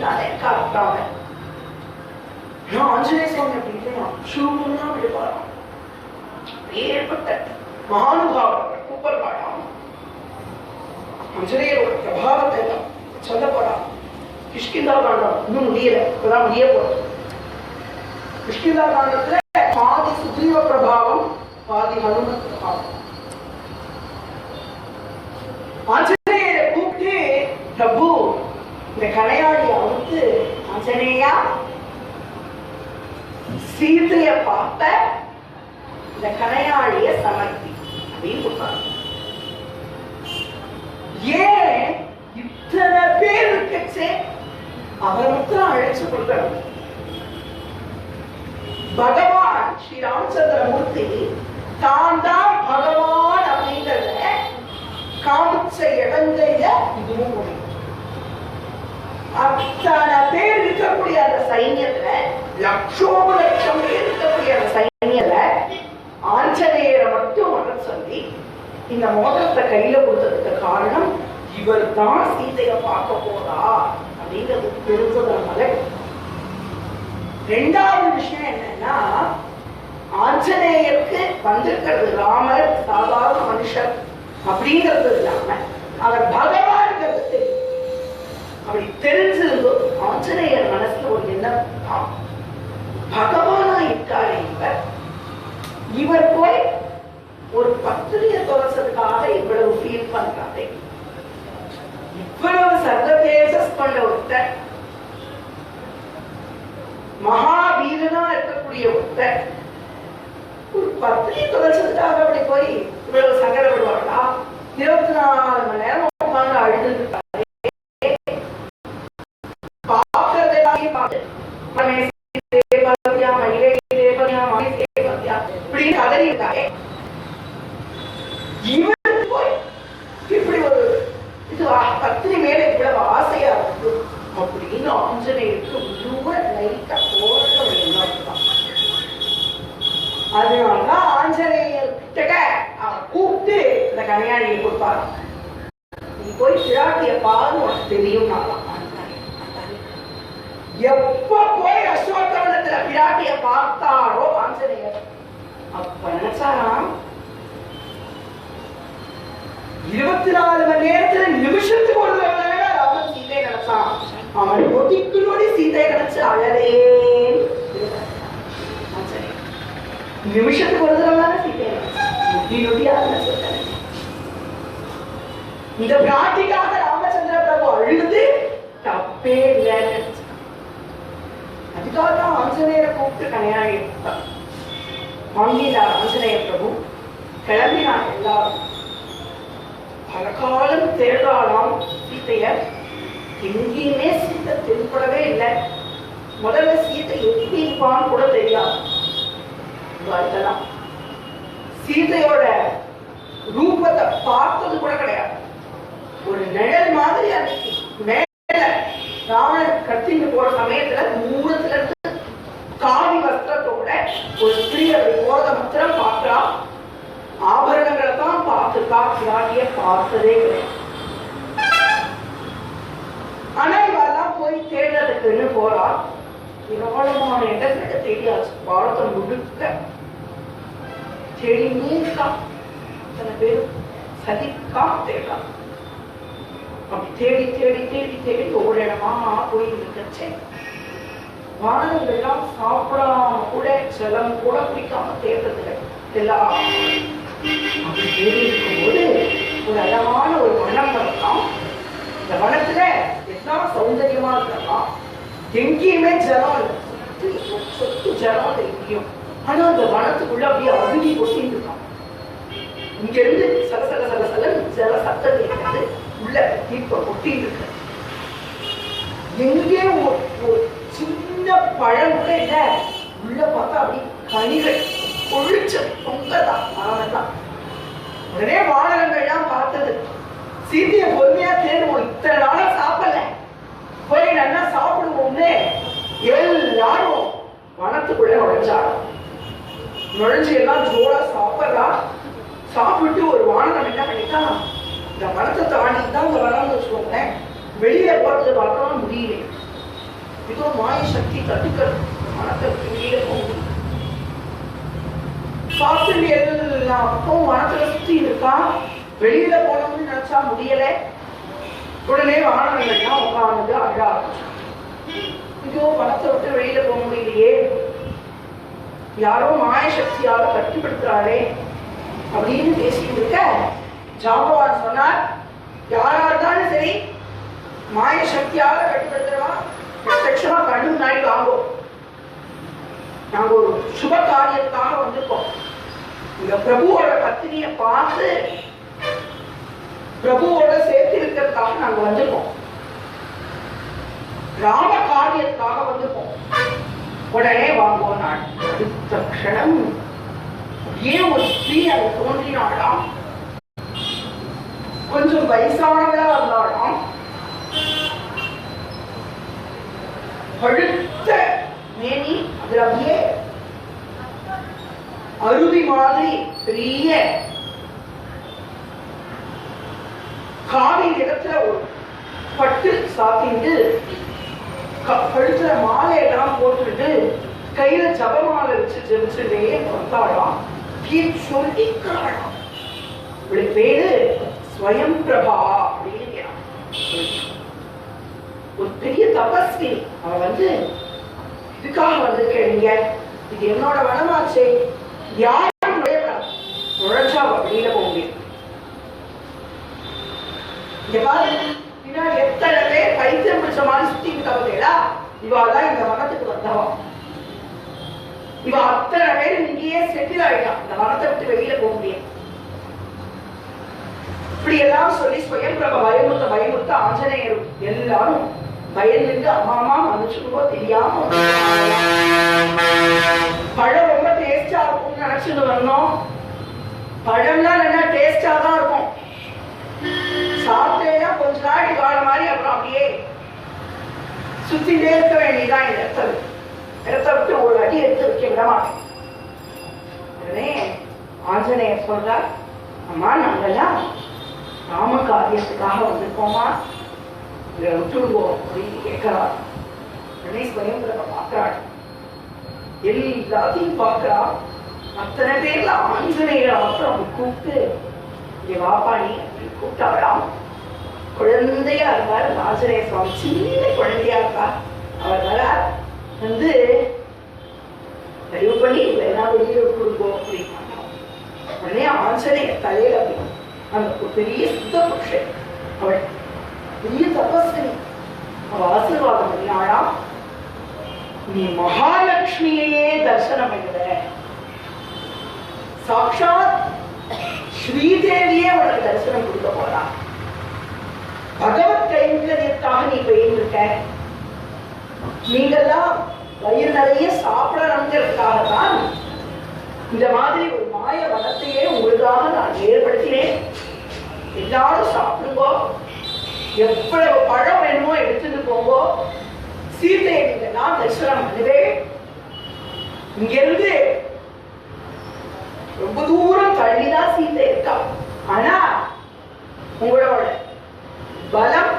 தானே காட்டாங்க. ஆஞ்சநேய சுவாமி அப்படி இல்லையா, சுருமுன்னா விடுவாராம். ஏற்பட்ட மகானுபாவம் கூப்பர்பாடாம். ஆஞ்சநேயரோட பிரபாவத்தை சொல்லப்படாம். கிஷ்கிந்தா காண்டம் இன்னும் முடியல, இப்பதான் முடிய போறது. கிஷ்கிந்தா காண்டத்துல பாதி சுக்ரீவ பிரபாவம், பாதி ஹனுமத் பிரபாவம். ஆஞ்சநேயரை கூப்பிட்டு, பிரபு இந்த கலையாடி அவுத்து ஆஞ்சநேயா சீதைய பார்த்த இந்த கலையாளிய சமர்ப்பி அப்படின்னு கொடுத்தாங்க. ஏன் இத்தனை பேர் இருக்கச்சே அவர் மட்டும் அழைச்சு கொடுக்கணும்? பகவான் ஸ்ரீ ராமச்சந்திரமூர்த்தி தான் தான் பகவான் அப்படிங்கிறத காமிச்ச இடங்கள்ல இதுவும் முடியும். அத்தனை பேர் இருக்கக்கூடிய அந்த சைன்யத்துல, லட்சோப லட்சம் பேர் இருக்கக்கூடிய அந்த சைன்யத்துல ஆஞ்சநேயரை மட்டும் வர சொல்லி இந்த மோதிரத்தை கையில கொடுத்ததுக்கு காரணம், இவர் தான் சீதைய பார்க்க போறா அப்படிங்கிறது தெரிஞ்சதுனால. ரெண்டாவது விஷயம் என்னன்னா, ஆஞ்சநேயருக்கு வந்திருக்கிறது ராமர் சாதாரண மனுஷர் அப்படிங்கிறது இல்லாம அவர் பகவான்கிறது தெரியும். அப்படி தெரிஞ்சிருந்தோ ஆஞ்சநேயர் மனசுல ஒரு எண்ணம், பகவானா இருக்காரு இவர், இவர் போய் ஒரு பத்திரியை தொலைச்சதுக்காக இவ்வளவு ஃபீல் பண்றாரு, இவ்வளவு சர்வதேச கொண்ட ஒருத்தர், மகாவீரனா இருக்கக்கூடிய ஒருத்தர், ஒரு பத்திரியை தொலைச்சதுக்காக அப்படி போய் இவ்வளவு சங்கடப்படுவார்களா? 24 மணி நேரம் உட்கார்ந்து அழுதுருக்காரு. இப்படி ஒரு இது பத்திரி மேல இவ்வளவு ஆசையா இருக்கு அப்படின்னு ஆஞ்சநேயருக்கு அதனாலதான் ஆஞ்சநேயர் கிட்ட அவன் கூப்பிட்டு இந்த கல்யாணியை கொடுப்பாரு. நீ போய் பிராட்டிய பாரு, உனக்கு தெரியும். எப்ப போய் அசோகவனத்துல பிராட்டிய பார்த்தாரோ ஆஞ்சநேயர், அப்ப நினைச்சாராம் 24 மணி நேரத்துல நிமிஷத்துக்கு ஒரு தடவை ராமன் சீதை கிடைச்சான். அவன் நொடிக்கு நொடி சீதை கிடைச்சு அழலேன். நிமிஷத்துக்கு ஒரு தடவை தானே சீதை நொடி நொடியா சொல்றேன். இந்த பிராட்டிக்காக ராமச்சந்திர பிரபு அழுது தப்பே இல்லை. அதுக்காக தான் ஆஞ்சநேயரை கூப்பிட்டு கல்யாணம் எடுத்தார். வாங்கினார் ஆஞ்சநேய பிரபு. கிளம்பினார் எல்லாரும். பல காலம் தேடாலாம் சீத்தைய, எங்கேயுமே சீத்தை தென்படவே இல்லை. முதல்ல சீத்தை எப்படி இருப்பான்னு கூட தெரியாது. சீதையோட ரூபத்தை பார்த்தது கூட கிடையாது. ஒரு நிழல் மாதிரி அன்னைக்கு மேல ராவணன் கத்திட்டு போற சமயத்துல தூரத்துல இருந்து காவி வஸ்திரத்தோட ஒரு ஸ்திரீ அப்படி போறத மாத்திரம் பார்க்கிறா. ஆபரணங்களை தான் பார்த்துக்கா, பிராட்டிய பார்த்ததே கிடையாது. ஆனா இவெல்லாம் போய் தேடுறதுக்குன்னு போறா. ஏராளமான இடத்துல தேடியாச்சு. பாரதம் முழுக்க தேடினே இருக்கா. அத்தனை பேரும் சதிக்கா தேடா. அப்படி தேடி தேடி தேடி தேடி ஒவ்வொரு இடமா போய் இருக்கச்சே வானங்கள்லாம் சாப்பிடாம கூட ஜலம் கூட குடிக்காம தேடுறதுல எல்லாம் அப்படி தேடி இருக்கும்போது ஒரு அழகான ஒரு வனம் வரலாம். இந்த வனத்துல எத்தனை சௌந்தரியமா இருக்கலாம். எங்கேயுமே ஜலம் இல்லை, சொத்து ஜலம் எங்கேயும். ஆனா அந்த வனத்துக்குள்ள அப்படியே அருவி கொட்டிட்டு இருக்கான். இங்க இருந்து சலசல சலசல ஜல சத்தம் இருக்கிறது, உள்ள தீர்ப்பம் கொட்டிட்டு இருக்கு. எங்கே ஒரு சின்ன பழம் கூட இல்ல, உள்ள பார்த்தா அப்படி கனிகள் கொழிச்சு பொங்கதான் மரம்தான். உடனே வானரங்கள்லாம் பார்த்தது, சீதைய பொறுமையா தேடுவோம், இத்தனை நாளா சாப்பிடல, போய் நல்லா சாப்பிடுவோம்னு எல்லாரும் வனத்துக்குள்ள நுழைஞ்சாலும். நுழைஞ்சு எல்லாம் ஜோரா சாப்பிட்றா. சாப்பிட்டு ஒரு வானரம் என்ன பண்ணிட்டா, இந்த மரத்தை தாண்டி தான் இந்த வனம்னு வச்சுக்கோங்களேன், வெளியில போறதுக்கு பார்த்தா முடியல. இதோ மாய சக்தி தட்டுக்கிறது மனத்தை வெளியில போகும். சாஸ்திரி எல்லாம் அப்பவும் மனத்துல சுத்தி இருக்கா. வெளியில போனோம்னு நினைச்சா முடியல. உடனே வானவங்கள்லாம் உட்கார்ந்து அழ ஆரம்பிச்சான். இதோ மனத்தை விட்டு வெளியில போக முடியலையே, யாரோ மாய சக்தியால கட்டுப்படுத்துறாளே அப்படின்னு பேசிட்டு இருக்க ஜாம்பவான் சொன்னார், யாரா இருந்தாலும் சரி மாய சக்தியால கட்டுப்படுத்துறவா பிரத்யட்சமா கண்ணு முன்னாடி வாங்கும். நாங்க ஒரு சுப காரியத்துக்காக வந்திருக்கோம். இந்த பிரபுவோட பத்தினியை பார்த்து பிரபுவோட சேர்த்து இருக்கிறதுக்காக நாங்க வந்திருக்கோம். ராம காரியத்துக்காக வந்திருக்கோம். உடனே வாங்குவோம். நான் அடுத்த க்ஷணம் ஏன் ஒரு ஸ்திரீ அதை தோன்றினாலாம். கொஞ்சம் வயசானவளா இருந்தாலும் பழுத்த மேனி, அதுல அப்படியே அருவி மாதிரி பெரிய காவி இடத்துல ஒரு பட்டு சாத்திட்டு கழுத்துல மாலையெல்லாம் போட்டுட்டு கையில ஜபமாலை வச்சு ஜெபிச்சுட்டே வந்தாலாம். சொல்லிக்கிறாளாம். இப்படி பேரு ஸ்வயம் பிரபா அப்படின்னு ஒரு பெரிய தபஸ்வி. அவ வந்து இதுக்காக வந்திருக்கீங்க, இது என்னோட வனமாச்சே, யாரும் நுழைச்சா வெளியில போக முடியும். இங்க பாரு, பின்னாடி எத்தனை பேர் பைத்தியம் பிடிச்ச மாதிரி சுத்திட்டு தவறா. இவாதான் இந்த வனத்துக்கு வந்தவா. இவ அத்தனை பேர் இங்கேயே செட்டில் ஆயிட்டான். இந்த வனத்தை விட்டு வெளியில போக முடியும். இப்படி எல்லாம் சொல்லி ஸ்வயம் பிரபா பயமுத்த ஆஞ்சநேயர் எல்லாரும் பயந்துட்டு அம்மா மனுஷனுக்கோ தெரியாம பழம் ரொம்ப டேஸ்டா இருக்கும்னு நினைச்சுட்டு வந்தோம். பழம்லாம் நல்லா டேஸ்டா தான் இருக்கும். சாப்பிட்டேன்னா கொஞ்ச நாளைக்கு கால மாதிரி அப்புறம் அப்படியே சுத்திட்டே இருக்க வேண்டியதான். இந்த இடத்த விட்டு ஒரு அடி எடுத்து வைக்க விட மாட்டேன். உடனே ஆஞ்சநேயர் சொல்றார், அம்மா நாங்கெல்லாம் ராம காரியத்துக்காக வந்திருக்கோமா, இதை விட்டுடுவோம் அப்படின்னு கேட்கிறார். உடனே ஸ்வயம் பிரபா பார்க்கிறாள். எல்லாத்தையும் பார்க்கிறா. அத்தனை பேர்ல ஆஞ்சநேயரை மட்டும் அவங்க கூப்பிட்டு இங்க வாப்பாணி அப்படின்னு கூப்பிட்டாராம். குழந்தையா இருக்கார் ஆஞ்சநேய சுவாமி, சின்ன குழந்தையா இருக்கா. அவர் வர வந்து தயவு பண்ணி இல்லைன்னா வெளியே கொடுப்போம் அப்படின்னு. உடனே ஆஞ்சநேய தலையில அந்த பெரிய சுத்த புருஷன், அவள் பெரிய தபஸ்வினி, அவ ஆசீர்வாதம் பண்ணினாளா, நீ மகாலட்சுமியே தரிசனம் பண்ணுற, சாட்சாத் ஸ்ரீதேவியே உனக்கு தரிசனம் கொடுக்க போறா. பகவத் கைங்கரியத்தாக நீ போயிருக்க. நீங்கெல்லாம் வயிறு நிறைய சாப்பிடணுங்கிறதுக்காகத்தான் இந்த மாதிரி ஒரு மாய வனத்தையே உங்களுக்காக நான் ஏற்படுத்தினேன். எல்லாரும் சாப்பிடுங்கோ, எவ்வளவு பழம் வேணுமோ எடுத்துட்டு போங்கோ. சீதையை நீங்கெல்லாம் தரிசனம் பண்ணுவேன். இங்கிருந்து ரொம்ப தூரம் தள்ளிதான் சீதை இருக்கா. ஆனா உங்களோட பலம்,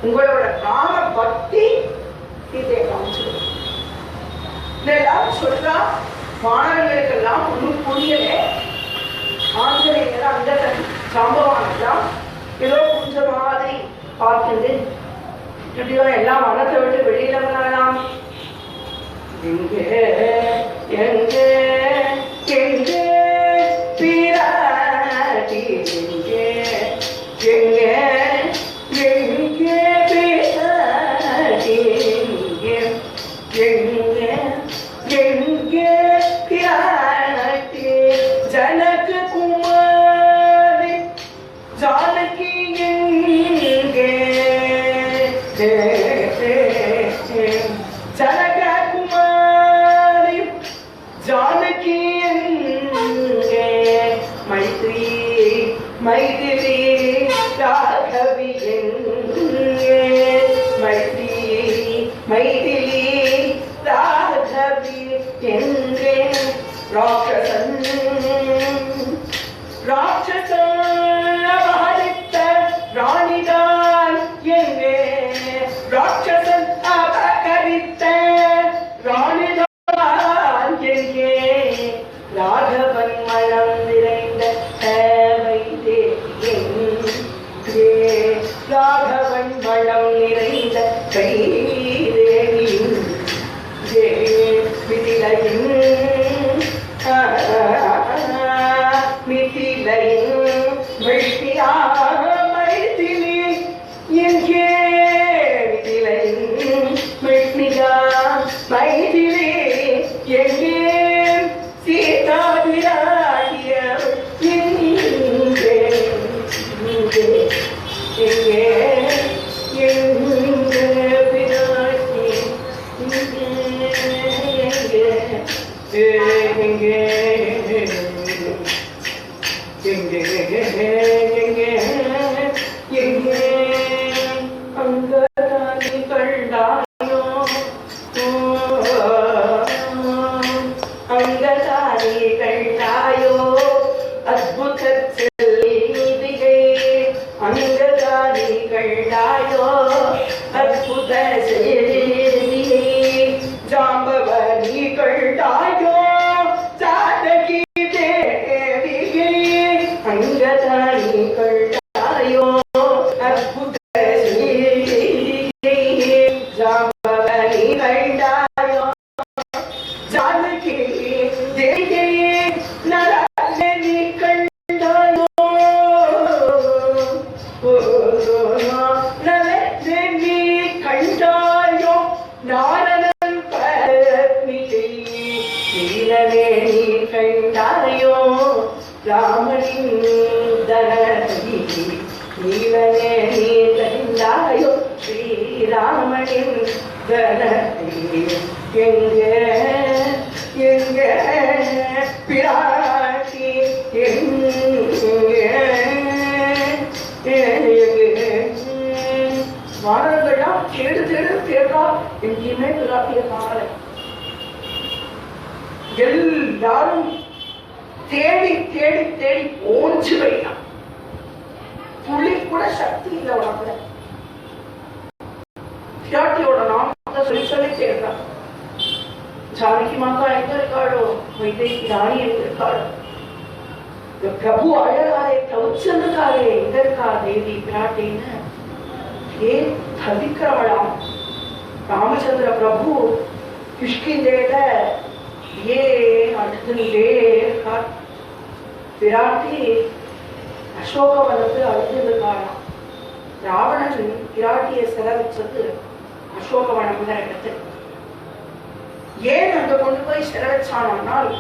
உங்களோட ராம பக்தி சீதையை காமிச்சிடும். இதெல்லாம் சொல்றா. மாணவர்களுக்கெல்லாம் ஒன்றும் புரியல. ஆஞ்சநேயர் அந்த சம்பவம் ஏதோ புரிஞ்ச மாதிரி பார்த்துட்டு இப்படியோ எல்லாம் வனத்தை விட்டு வெளியில வரலாம். எங்கே எங்கே எங்கே பிராட்டி, எங்கே எங்கே எங்கே பிராட்டி, எங்கே எங்கே எங்கே பிராட்டி, ஜனக குமாரி ஜானகி எங்கே, ஜனக குமாரி ஜானகி எங்கே, மைத்ரி மைதிலி ராகவி எங்கே, மைத்ரி மைதிலி ராகவி எங்கே, ராட்சசன் ராட்சசன் அபகரித்த ராணிதான் எங்கே, ராட்சசன் அபகரித்த ಜಾಂಬವನಿ ಕಳ್ತಾಯೋ ಜಾನಕಿ ದೇವಿಗೆ ಅಂಗದಾನಿ ಕಳ್ತಾಯೋ ಅದ್ಭುತ ಜಾಂಬವನಿ ಕಳ್ತಾಯೋ ಜಾನಕಿ ದೇವಿಗೆ ನರನಿ ಕಳ್ತಾಯೋ ನರನಿ ಕಳ್ತಾಯೋ நாரணன் பத்மிகை நீலவே நீ கண்டாயோ ராமனின் தனதி நீலவே நீ கண்டாயோ ஸ்ரீராமனின் தனதி எங்க எங்க பிராட்டி மாணவர்கள்லாம் தேடு தேடு தேடா எங்கேயுமே பிராட்டிய காணலை. எல்லாரும் தேடி தேடி தேடி ஓஞ்சு வைத்தான். துளி கூட சக்தி இல்லை உனக்குல. பிராட்டியோட நாமத்தை சொல்லி சொல்லி தேடுறான். ஜானகி மாதா எங்க இருக்காளோ, வைதேகி ராணி எங்க இருக்காளோ, பிரபு அழகாரே தவிச்சிருக்காரே எங்க இருக்கா தேவி பிராட்டின்னு தவிக்கிறவளாம். ராமச்சந்திர பிரபு கிஷ்கிந்தேட அழுதுண்டே இருக்கார். பிராட்டி அசோகவனத்து அழுதுருக்காளாம். ராவணன் பிராட்டியை செலவிச்சது அசோகவனம் இடத்து. ஏன் அங்க கொண்டு போய் செலவச்சானால்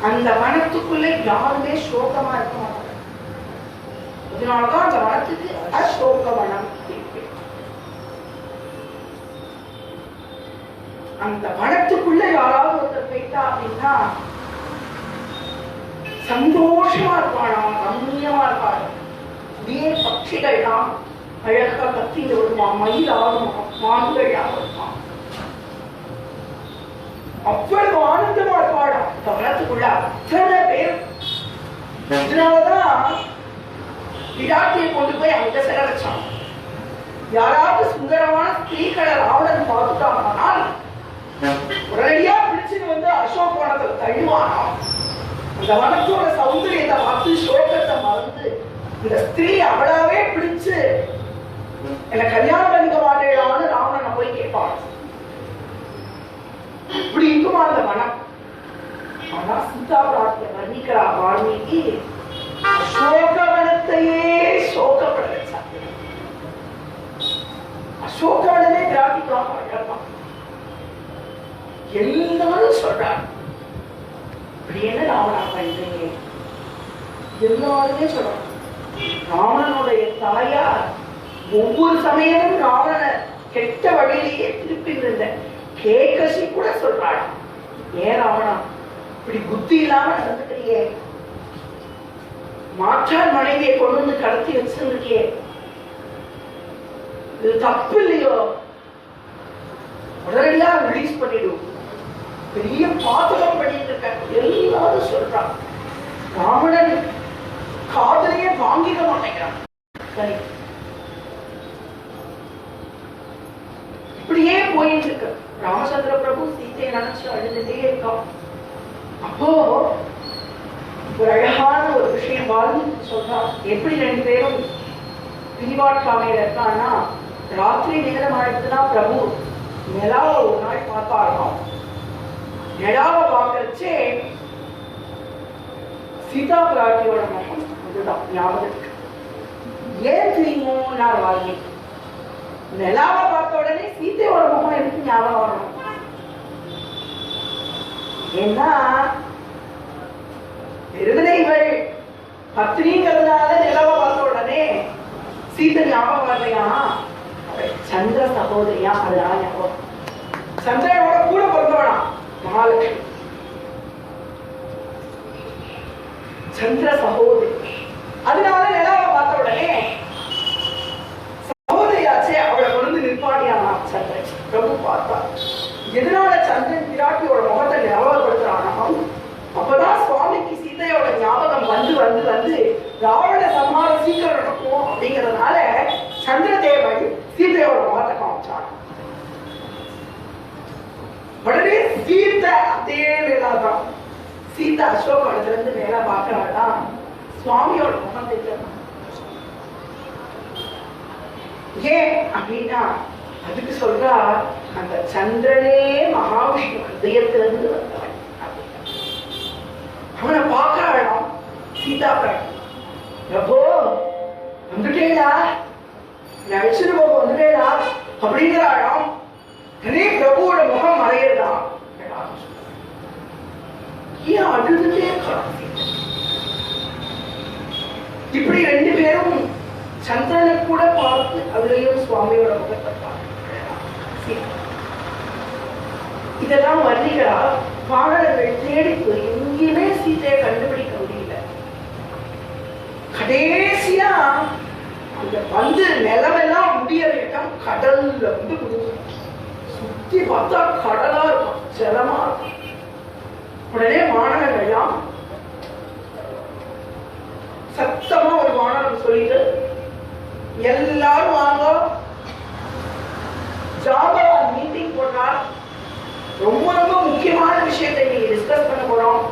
அந்த வனத்துக்குள்ள யாருமே சோகமா இருக்க மாட்டாங்க. அதனாலதான் அந்த வனத்துக்கு அசோகவனம். அந்த வனத்துக்குள்ள யாராவது ஒருத்தர் போயிட்டா அப்படின்னா சந்தோஷமா இருப்பானா, ரம்மியமா இருப்பாரு. இதே பட்சிகள்லாம் அழகா கத்திட்டு வருவான், மயில் ஆடுவான், மான்கள் ஆடுவான். அவ்வளவு ஆனந்தமா இருப்பாடா இந்த வனத்துக்குள்ள அத்தனை பேர். இதனாலதான் பிராட்டியை கொண்டு போய் அங்க செல வச்சான். யாராவது சுந்தரமான ஸ்திரீகளை ராவணன் பார்த்துட்டானால் உடனடியா பிடிச்சுட்டு வந்து அசோகவனத்துல தள்ளுவானாம். அந்த வனத்தோட சௌந்தரியத்தை பார்த்து சோகத்தை மறந்து இந்த ஸ்திரீ அவளாவே பிடிச்சு என்ன கல்யாணம் பண்ணிக்க மாட்டேடான்னு ராவணனை போய் கேட்பான். இப்படி இருக்குமா அந்த வனம். ஆனா சீதா பிராட்டியை வர்ணிக்கிறா வால்மீகி. அசோகவனத்தையே சோகப்பட வச்சார். அசோகவனமே பிராட்டிக்காக அழகான். எல்லாரும் சொல்றாங்க இப்படி என்ன ராவணா பண்றீங்க. எல்லாருமே சொல்றாங்க. ராவணனுடைய தாயார் ஒவ்வொரு சமயமும் ராவணனை கெட்ட வழியிலேயே திருப்பி இருந்த கேகசி கூட சொல்றாள், ஏன் ராவணா இப்படி புத்தி இல்லாம நடந்துக்கிறியே, மாற்றார் மனைவியை கொண்டு வந்து கடத்தி வச்சிருக்கியே, இது தப்பு இல்லையோ, உடனடியா ரிலீஸ் பண்ணிடும், பெரிய பாதகம் பண்ணிட்டு இருக்க எல்லாரும் சொல்றான். ராவணன் காதலையே வாங்கிக்க மாட்டேங்கிறான். சரி, இப்படியே போயிட்டு இருக்கு. ராமச்சந்திர பிரபு சீதையை நினைச்சு அழுதுட்டே இருக்கான். அப்போ ஒரு அழகான ஒரு விஷயம் வாழ்ந்து சொல்றான். எப்படி ரெண்டு பேரும் பிரிவாற்றாமையில இருக்கான்னா, ராத்திரி நேரம் ஆயிடுச்சுன்னா பிரபு நிலாவை ஒரு நாள் பார்த்தாராம். நிலாவை பார்க்கறச்சே சீதா பிராட்டியோட முகம் அதுதான் ஞாபகம் இருக்கு. ஏன் தெரியுமோ நான் வாழ்க்கை நிலாவை பார்த்த உடனே சீதையோட முகம் எனக்கு ஞாபகம் வரணும். ஏன்னா விருதுனைகள் பத்னிங்கிறதுனால நிலவை பார்த்த உடனே சீதை ஞாபகம் வரலையா, சந்திர சகோதரியா, அதுதான் ஞாபகம். சந்திரனோட கூட பிறந்தவனா மகாலட்சுமி, சந்திர சகோதரி. அதனால நிலாவை பார்த்த உடனே சகோதரியாச்சே அவளை கொண்டு நிற்பாடியானா சந்திரன். பிரபு பார்த்தா எதனால சந்திரன் பிராட்டியோட முகத்தை ஞாபகப்படுத்துறானா, அப்பதான் சுவாமிக்கு சீதையோட ஞாபகம் வந்து வந்து வந்து ராவண சம்ஹாரம் சீக்கிரம் நடக்கும் அப்படிங்கறதுனால சந்திரதேவன் சீதையோட முகத்தை ஆரம்பிச்சாங்க. உடனே சீதா அதே வேளாதான் சீதா அசோகத்துல இருந்து வேலை பார்க்கிறாள்தான் சுவாமியோட முகம் தெரியும். ஏன் அப்படின்னா அதுக்கு சொல்றா அந்த சந்திரனே மகாவிஷ்ணு ஹிருதயத்திலிருந்து வந்தவன். அவனை பார்க்கிறாளாம் சீதா பிராட்டி. பிரபோ வந்துட்டேடா, அழைச்சிட்டு போக வந்துட்டேடா அப்படிங்கிறாளாம். அதே பிரபுவோட முகம் மறையதான். ஏன் அழுதுட்டே இப்படி ரெண்டு பேரும் சந்திரனை கூட பார்த்து அதுலயும் சுவாமியோட முகத்தை பார்த்து இதெல்லாம் வர்ணிகளா பாடல்கள் தேடி போய் எங்கேயுமே சீதையை கண்டுபிடிக்க முடியல. கடைசியா அந்த வந்து நிலமெல்லாம் முடிய இடம் கடல்ல வந்து சுத்தி பார்த்தா கடலா இருக்கும், ஜலமா இருக்கும். உடனே மாணவர்கள்லாம் சத்தமா ஒரு மாணவன் சொல்லிட்டு எல்லாரும் வாங்க, ஜாம்பவான் மீட்டிங் போட்டார், ரொம்ப ரொம்ப முக்கியமான விஷயத்தை நீங்க டிஸ்கஸ் பண்ண போறோம்.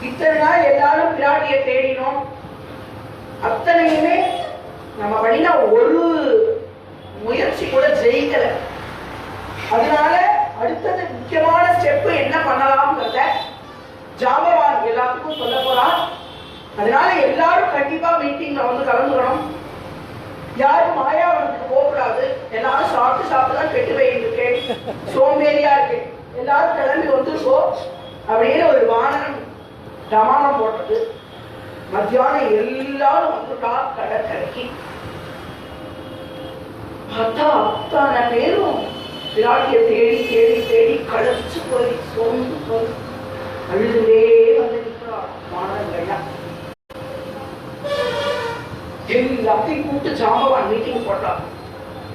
இத்தனை நாள் எல்லாரும் பிராட்டிய தேடினோம், அத்தனையுமே நம்ம பண்ணினா ஒரு முயற்சி கூட ஜெயிக்கல. அதனால அடுத்தது முக்கியமான ஸ்டெப் என்ன பண்ணலாம்ங்கிறத ஜாம்பவான் எல்லாத்துக்கும் சொல்ல போறான். அதனால எல்லாரும் கண்டிப்பா மீட்டிங்ல வந்து கலந்துக்கணும். யாரும் மாயாவனத்துக்கு போகக்கூடாது. எல்லாரும் சாப்பிட்டு தான் கெட்டு போயிருக்கேன், சோம்பேறியா இருக்கு, எல்லாரும் கிளம்பி வந்து போ அப்படின்னு ஒரு வாகனம் டமானம் போட்டது. மத்தியானம் எல்லாரும் வந்துட்டா கடற்கரைக்கு. பார்த்தா அத்தனை பேரும் பிராட்டிய தேடி தேடி தேடி களைச்சு போய் சோர்ந்து போய் அழுதுலே வந்து நிற்கிறார். மாணவர்கள்லாம் எல்லாத்தையும் கூப்பிட்டு ஜாம்பவான் மீட்டிங் போட்டார்.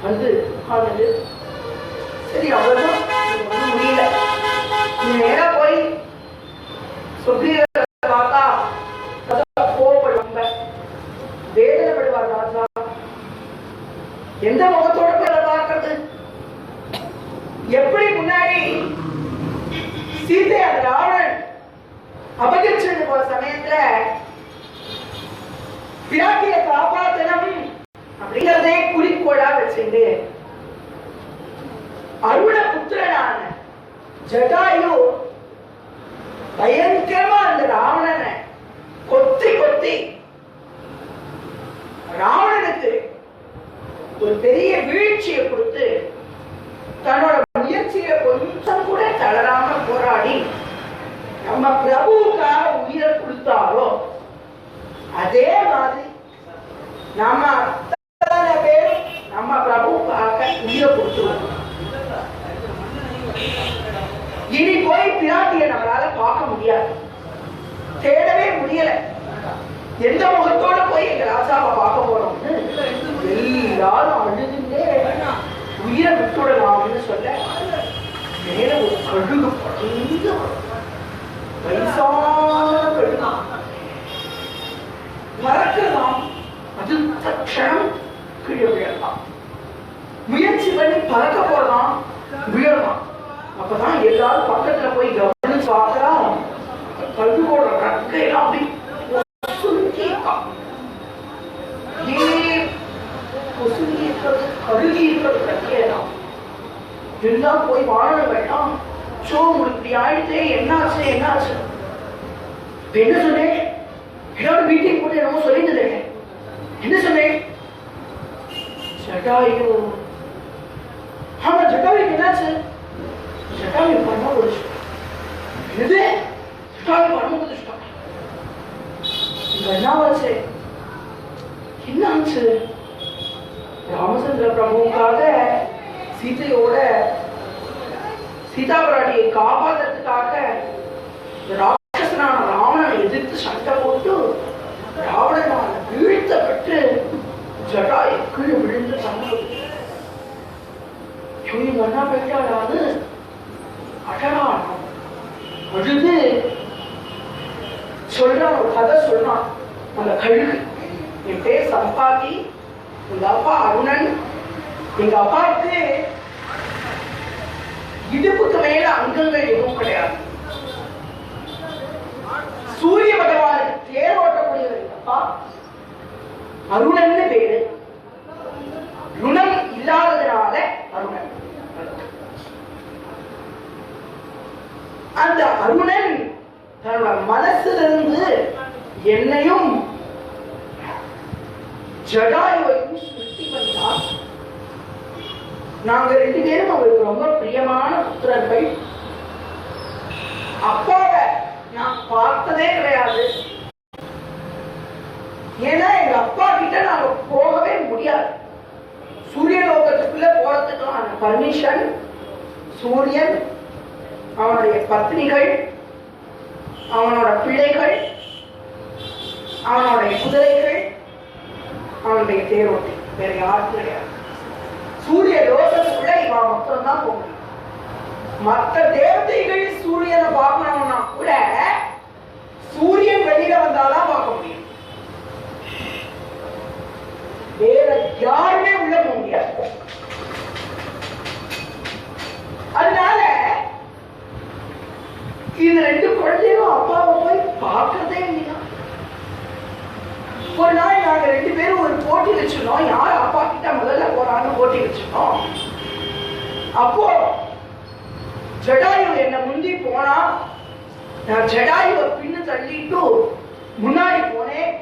வந்து உட்கார்ந்து சரி அவ்வளவுதான், ஒன்றும் முடியல, நேரா போய் சுக்ரீவரை பார்த்தா கோவப்படுவாங்க, வேதனைப்படுவார் ராஜா. எந்த முகத்தோட போய் பார்க்கறது? எப்படி முன்னாடி சீதை அந்த ராவணன் அபகரிச்சு போற சமயத்துல பிராட்டிய காப்பாத்தனம் அப்படிங்கிறதே குறிக்கோளா வச்சுட்டு அருண புத்திரனான ஜடாயு பயங்கரமா அந்த ராவணனை கொத்தி கொத்தி ராவணனுக்கு ஒரு பெரிய வீழ்ச்சியை கொடுத்து தன்னோட முயற்சியை கொஞ்சம் கூட தளராம போராடி நம்ம பிரபுவுக்காக உயிரை கொடுத்தாரோ அதே மாதிரி நம்ம அத்தனை பேரும் நம்ம பிரபுவுக்காக உயிரை கொடுத்துருவோம். இனி போய் பிராட்டியை நம்மளால பார்க்க முடியாது, தேடவே முடியல. எந்த முகத்தோட போய் எங்க ராஜாவை பார்க்க போறோம்னு எல்லாரும் அழுதுண்டே உயிரை விட்டுடலாம்னு சொல்ல மேல ஒரு கழுகு படுங்க வயசான கழுகு பறக்கலாம். அது தட்சணம் கீழே விழலாம். முயற்சி பண்ணி பறக்க போறலாம், விழலாம். அப்பதான் எல்லாரும் பக்கத்துல போய் கவனிச்சு பார்க்கிறா, கழுகோட ரக்கையெல்லாம் அப்படி கருகி இருக்கிறது ரக்கையெல்லாம். எல்லாம் போய் வாழ வேண்டாம், சோ உங்களுக்கு இப்படி ஆயிடுச்சே, என்னாச்சு என்னாச்சு? என்ன சொன்னேன்? எல்லாரும் மீட்டிங் போட்டு என்னமோ சொல்லிட்டு என்ன சொன்னேன்? ஜடாயு. ஆமா ஜடாயுக்கு என்னாச்சு? ஜடாயு பண்ண முடிச்சு. என்னது? ஜடாயு பண்ண முடிச்சுட்டான். என்ன ஆச்சு? என்ன ஆச்சு? ராமச்சந்திர பிரபுவுக்காக சீதையோட சீதா பிராட்டியை காப்பாற்றுறதுக்காக ராட்சசனான ராவணனை எதிர்த்து சண்டை போட்டு ராவணனால வீழ்த்தப்பட்டு ஜடாயு கீழே விழுந்து சண்டை என்ன போயிட்டாடாது அடரான் அழுது சொல்றான். ஒரு கதை சொல்றான். அந்த கழுகு, என் பேர் சம்பாதி, உங்க அப்பா அருணன், எங்க அப்பாவுக்கு இடுப்புக்கு மேல அங்கங்கள் எதுவும் கிடையாது. சூரிய பகவானுக்கு தேர் ஓட்டக்கூடியவர் எங்க அப்பா. அருணன் பேரு. ருணம் இல்லாததுனால அருணன். அந்த அருணன் தன்னோட மனசிலிருந்து என்னையும் ஜடாயுவையும் சுத்தி வந்தார். நாங்க 2 பேரும் அவருக்கு ரொம்ப பிரியமான புத்திரர்கள். அப்பாவை நான் பார்த்ததே கிடையாது. ஏன்னா எங்க அப்பா கிட்ட நாங்க போகவே முடியாது. சூரிய லோகத்துக்குள்ள போறதுக்கான பர்மிஷன் சூரியன், அவனுடைய பத்னிகள், அவனோட பிள்ளைகள், அவனுடைய குதிரைகள், அவனுடைய தேரோட்டி, வேற யாருக்கும் கிடையாது. சூரிய லோகத்துக்குள்ள இவன் மொத்தம் தான் போக முடியும். மற்ற தேவதைகள் சூரியனை பார்க்கணும்னா கூட சூரியன் வெளியில வந்தாதான் பார்க்க முடியும். வேற யாருமே உள்ள போக முடியாது. அதனால இந்த 2 குழந்தையும் அப்பாவை போய் பார்க்கறதே இல்லையா. ஒரு நாள் நாங்க 2 பேரும் ஒரு போட்டி வச்சிருந்தோம். யார் அப்பா கிட்ட முதல்ல போறான்னு போட்டி வச்சிருந்தோம். அப்போ ஜடாயு என்ன முந்தி போனா, நான் ஜடாயுவை பின்னு தள்ளிட்டு முன்னாடி போனேன்.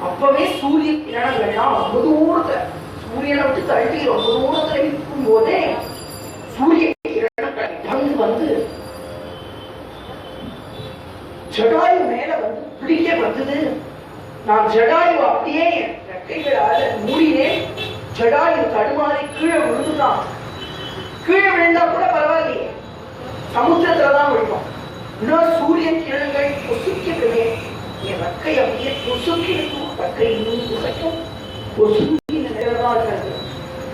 அப்பவே சூரிய கிரணங்கள்லாம் ரொம்ப தூரத்துல, சூரியனை விட்டு தள்ளி ரொம்ப தூரத்துல இருக்கும் போதே சூரிய கிரணங்கள் வந்து ஜடாயு மேல வந்து பிடிக்க வந்தது. நான் ஜடாயு அப்படியே ரெக்கைகளால மூடினேன். ஜடாயு தடுமாறி கீழே விழுந்துதான். கீழே விழுந்தா கூட பரவாயில்லையே, சமுத்திரத்துலதான் விழுவோம். இன்னும் சூரிய கிரணங்கள் பொசுக்கிடுமே. என் ரெக்கை அப்படியே பொசுக்கி இருக்கும். ரெக்கை இன்னும் குறைக்கும், பொசுக்கி நிலைதான் இருக்கிறது.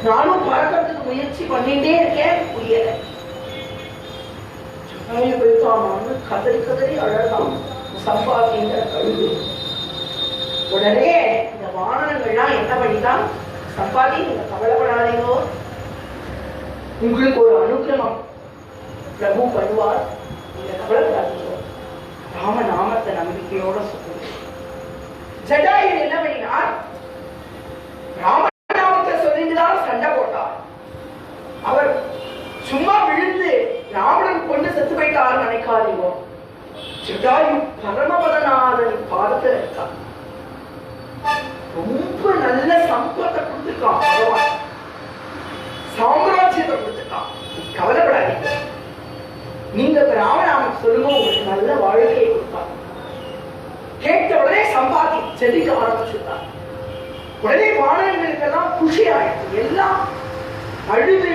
நானும் பறக்கிறதுக்கு முயற்சி பண்ணிட்டே இருக்கேன், புரியல. ஜடாயு போய்த்தான்னு கதறி கதறி அழகாம் சம்பாதிங்கிற கழுகு. உடனே இந்த வானங்கள்லாம் என்ன பண்ணிதான், சம்பாதி நீங்க கவலைப்படாதீங்கோ, உங்களுக்கு ஒரு அனுகிரகம் பிரபு பண்ணுவார், நீங்க கவலைப்படாதீங்கோ, ராம நாமத்தை நம்பிக்கையோட சொல்லுங்க. ஜடாயு என்ன பண்ணினார், ராம நாமத்தை சொல்லிட்டுதான் சண்டை போட்டார். அவர் சும்மா விழுந்து ராவணன் கொண்டு செத்து போயிட்டார் நினைக்காதீங்க. ஜடாயு பரமபதநாதன் பாதத்தில் இருக்கார். ரொம்ப நல்ல சம்பத்தை கொடுத்துருக்கான் பகவான், சாம்ராஜ்யத்தை கொடுத்துருக்கான். கவலைப்படாதீங்க, நீங்க ராமநாமம் சொல்லுங்க, உங்களுக்கு நல்ல வாழ்க்கையை கொடுப்பாங்க. கேட்ட உடனே சம்பாதி செதிக்க ஆரம்பிச்சுட்டார். உடனே வானங்களுக்கெல்லாம் குஷி ஆயிடுச்சு. எல்லாம் அழுது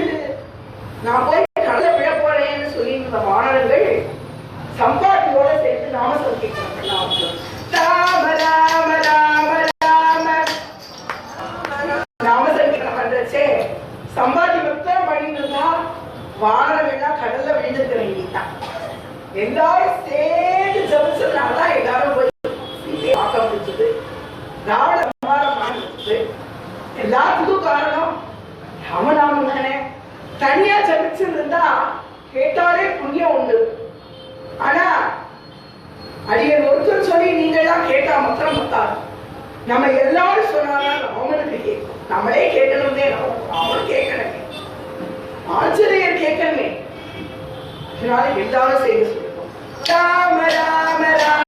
நான் போய் கடலை விழ போறேன்னு சொல்லி இந்த வானங்கள் சம்பாதியோட சேர்த்து நாம சொல்லிக்கிறாங்க. ராம ராம ராம ராம நாம சொல்லிக்கிறாங்க. பண்றச்சே சம்பாதி பக்தம் பண்ணிட்டு இருந்தா வானங்கள்லாம் கடல்ல விழுந்திருக்க வேண்டியதுதான். எல்லாரும் சேர்ந்து ஜபிச்சதுனாலதான் எல்லாரும் போய் பார்க்க முடிஞ்சது. ராவண சம்மாரம் ஆரம்பிச்சது. எல்லாத்துக்கும் காரணம் ராமநாமம் தானே. தனியா ஜபிச்சிருந்தா கேட்டாலே புண்ணியம் உண்டு. ஆனா அடியன் ஒருத்தர் சொல்லி நீங்க எல்லாம் கேட்டா மாத்திரம் மத்தாது. நம்ம எல்லாரும் சொன்னாதான் ராமனுக்கு கேட்கும். நம்மளே கேட்கணும்னே ராமன் கேட்கணுமே, ஆஞ்சநேயர் கேட்கணுமே. அதனால எல்லாரும் செய்ய சொல்லுவோம். ராம ராம ராம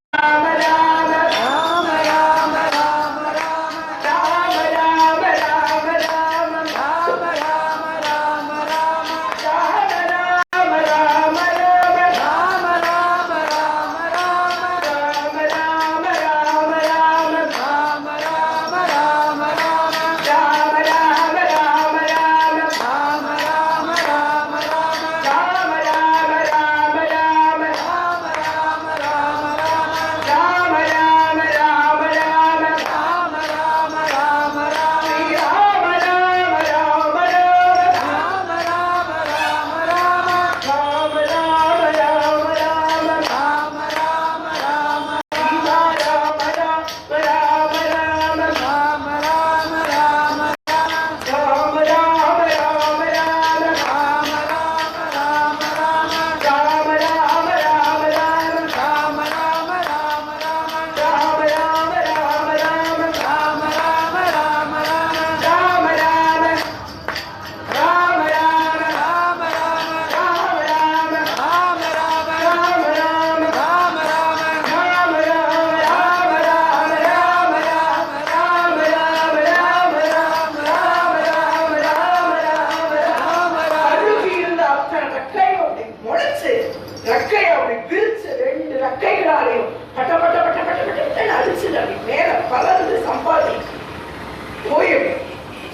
போய்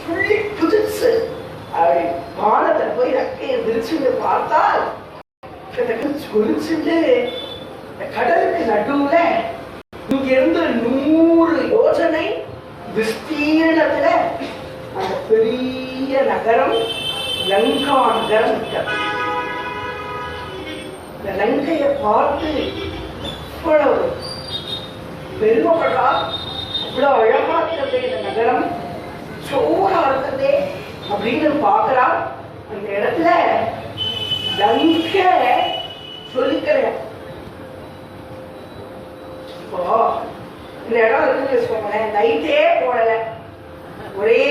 புள்ளி புதுசு அப்படி வானத்துல போய் ரெக்கையை விரிச்சுட்டு பார்த்தால் சொலிச்சுட்டு கடலுக்கு நடுவுல இங்க இருந்து 100 யோஜனை விஸ்தீர்ணத்துல அந்த பெரிய நகரம் லங்கா நகரம் இருக்கிறது. இந்த லங்கையை பார்த்து இவ்வளவு பெருமைப்படுறா, இவ்வளவு அழகா இருக்கிறது இந்த நகரம், சோரா இருக்கிறதே அப்படின்னு பாக்குறா. அந்த இடத்துல லங்க சொல்லிக்கிறேன். இப்போ இந்த இடம் இருக்குன்னு வச்சுக்கோங்களேன், லைட்டே போடல, ஒரே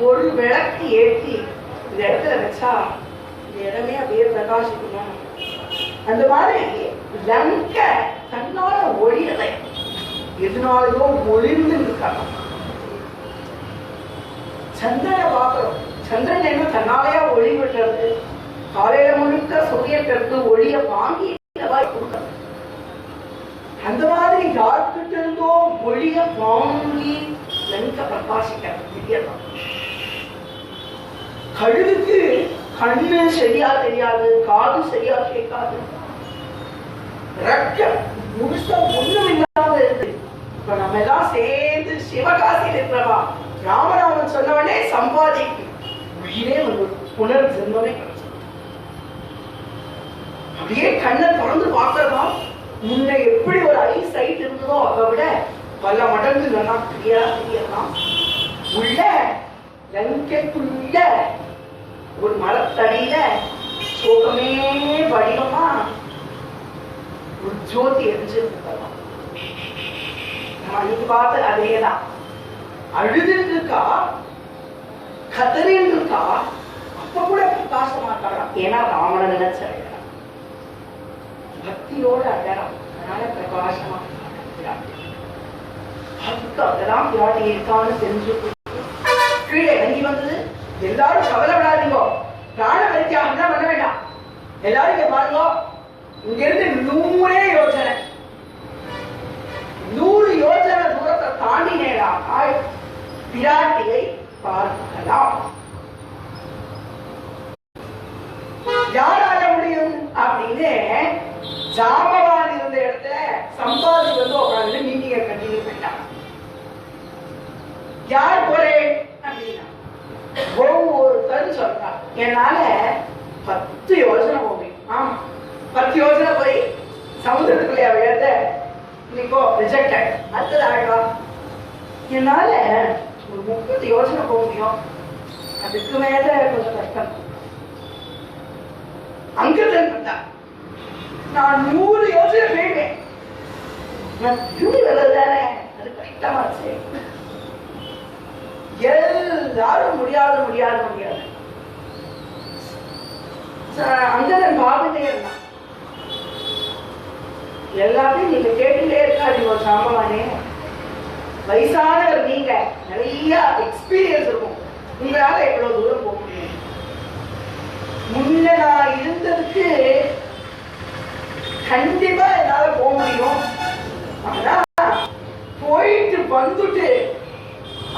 ஒரு விளக்கு ஏற்றி இந்த இடத்துல வச்சா இந்த இடமே அப்படியே பிரகாசிக்கணும். அந்த மாதிரி லங்க தன்னால ஒளியலை, எதுனாலயோ ஒளிர்ந்து இருக்காங்க. சந்திரனை பார்க்கிறோம், சந்திரன் என்ன தன்னாலேயா ஒளி விட்டுறது, காலையில முழுக்க சூரியத்திற்கு ஒளிய வாங்கி கொடுக்கணும். அந்த மாதிரி யார்கிட்ட இருந்தோ ஒளிய வாங்கி லங்க பிரகாசிக்கிறது. கழுதுக்கு கண்ணு சரியா தெரியாது, காது சரியா கேட்காது, ரக்கம் முழுசா ஒண்ணும் இல்லாம இருக்கு. இப்ப நம்ம எல்லாம் சேர்ந்து சிவகாசியில் இருக்கிறவா ராமராமன் சொன்னவனே சம்பாதிக்கு உயிரே ஒரு புனர் ஜென்மமே கிடைச்சது. அப்படியே கண்ணை தொடர்ந்து பார்க்கறதா முன்ன எப்படி ஒரு ஐ சைட் இருந்ததோ அதை விட பல மடங்கு நல்லா கிளியரா தெரியலாம். உள்ள லங்கைக்குள்ள ஒரு மரத்தடியில சோகமே வடிவமா ஒரு ஜோதி எரிஞ்சிருக்கலாம். நம்ம அன்னைக்கு பார்த்து அதேதான். அழுதுன்னு இருக்கா, கதறின்னு இருக்கா, அப்ப கூட பிரகாசமா இருக்காங்க. ஏன்னா ராமனை நினைச்ச பக்தியோட அழகாம், அதனால பிரகாசமா அதெல்லாம் பிராட்டி இருக்கான்னு தெரிஞ்சு கீழே இறங்கி வந்தது. எல்லாரும் கவலைப்படாதீங்க, பிராண பரித்தியாகம் தான் பண்ண வேண்டாம். எல்லாரும் இங்க பாருங்க, இங்க இருந்து 100 யோஜனை 100 யோஜனை தூரத்தை தாண்டினேடால் பிராட்டியை பார்க்கலாம். யாரால முடியும் அப்படின்னு ஜாம்பவான் இருந்த இடத்துல சம்பாதி வந்து உட்காந்து மீட்டிங்கை கண்டினியூ பண்ணாங்க. யார் போறேன் அப்படின்னா ஒவ்வொருத்தரும் சொல்றாங்க, என்னால 10 யோஜனை போவேன். ஆமா, 10 யோஜனை போய் சமுதிரத்துக்குள்ளே விழுந்த இன்னைக்கோ ரிஜெக்ட் ஆயிடும். அடுத்தது ஆயிடுவா, என்னால ஒரு 30 யோஜனை போக முடியும், அதுக்கு மேல கொஞ்சம் கஷ்டம். அங்கிருந்தா நான் 100 யோஜனை போயிடுவேன். நான் திரும்பி வர்றதுதானே அது கஷ்டமாச்சு. எல்லாரும் முடியாது முடியாது முடியாது. அங்கதன் பார்த்துட்டே இருந்தான். எல்லாத்தையும் நீங்க கேட்டுட்டே இருக்காதீங்க. சாம்பவானே, வயசானவர் நீங்க, நிறைய எக்ஸ்பீரியன்ஸ் இருக்கும், உங்களால எவ்வளவு தூரம் போக முடியும். முன்ன நான் இருந்ததுக்கு கண்டிப்பா என்னால போக முடியும். ஆனா போயிட்டு வந்துட்டு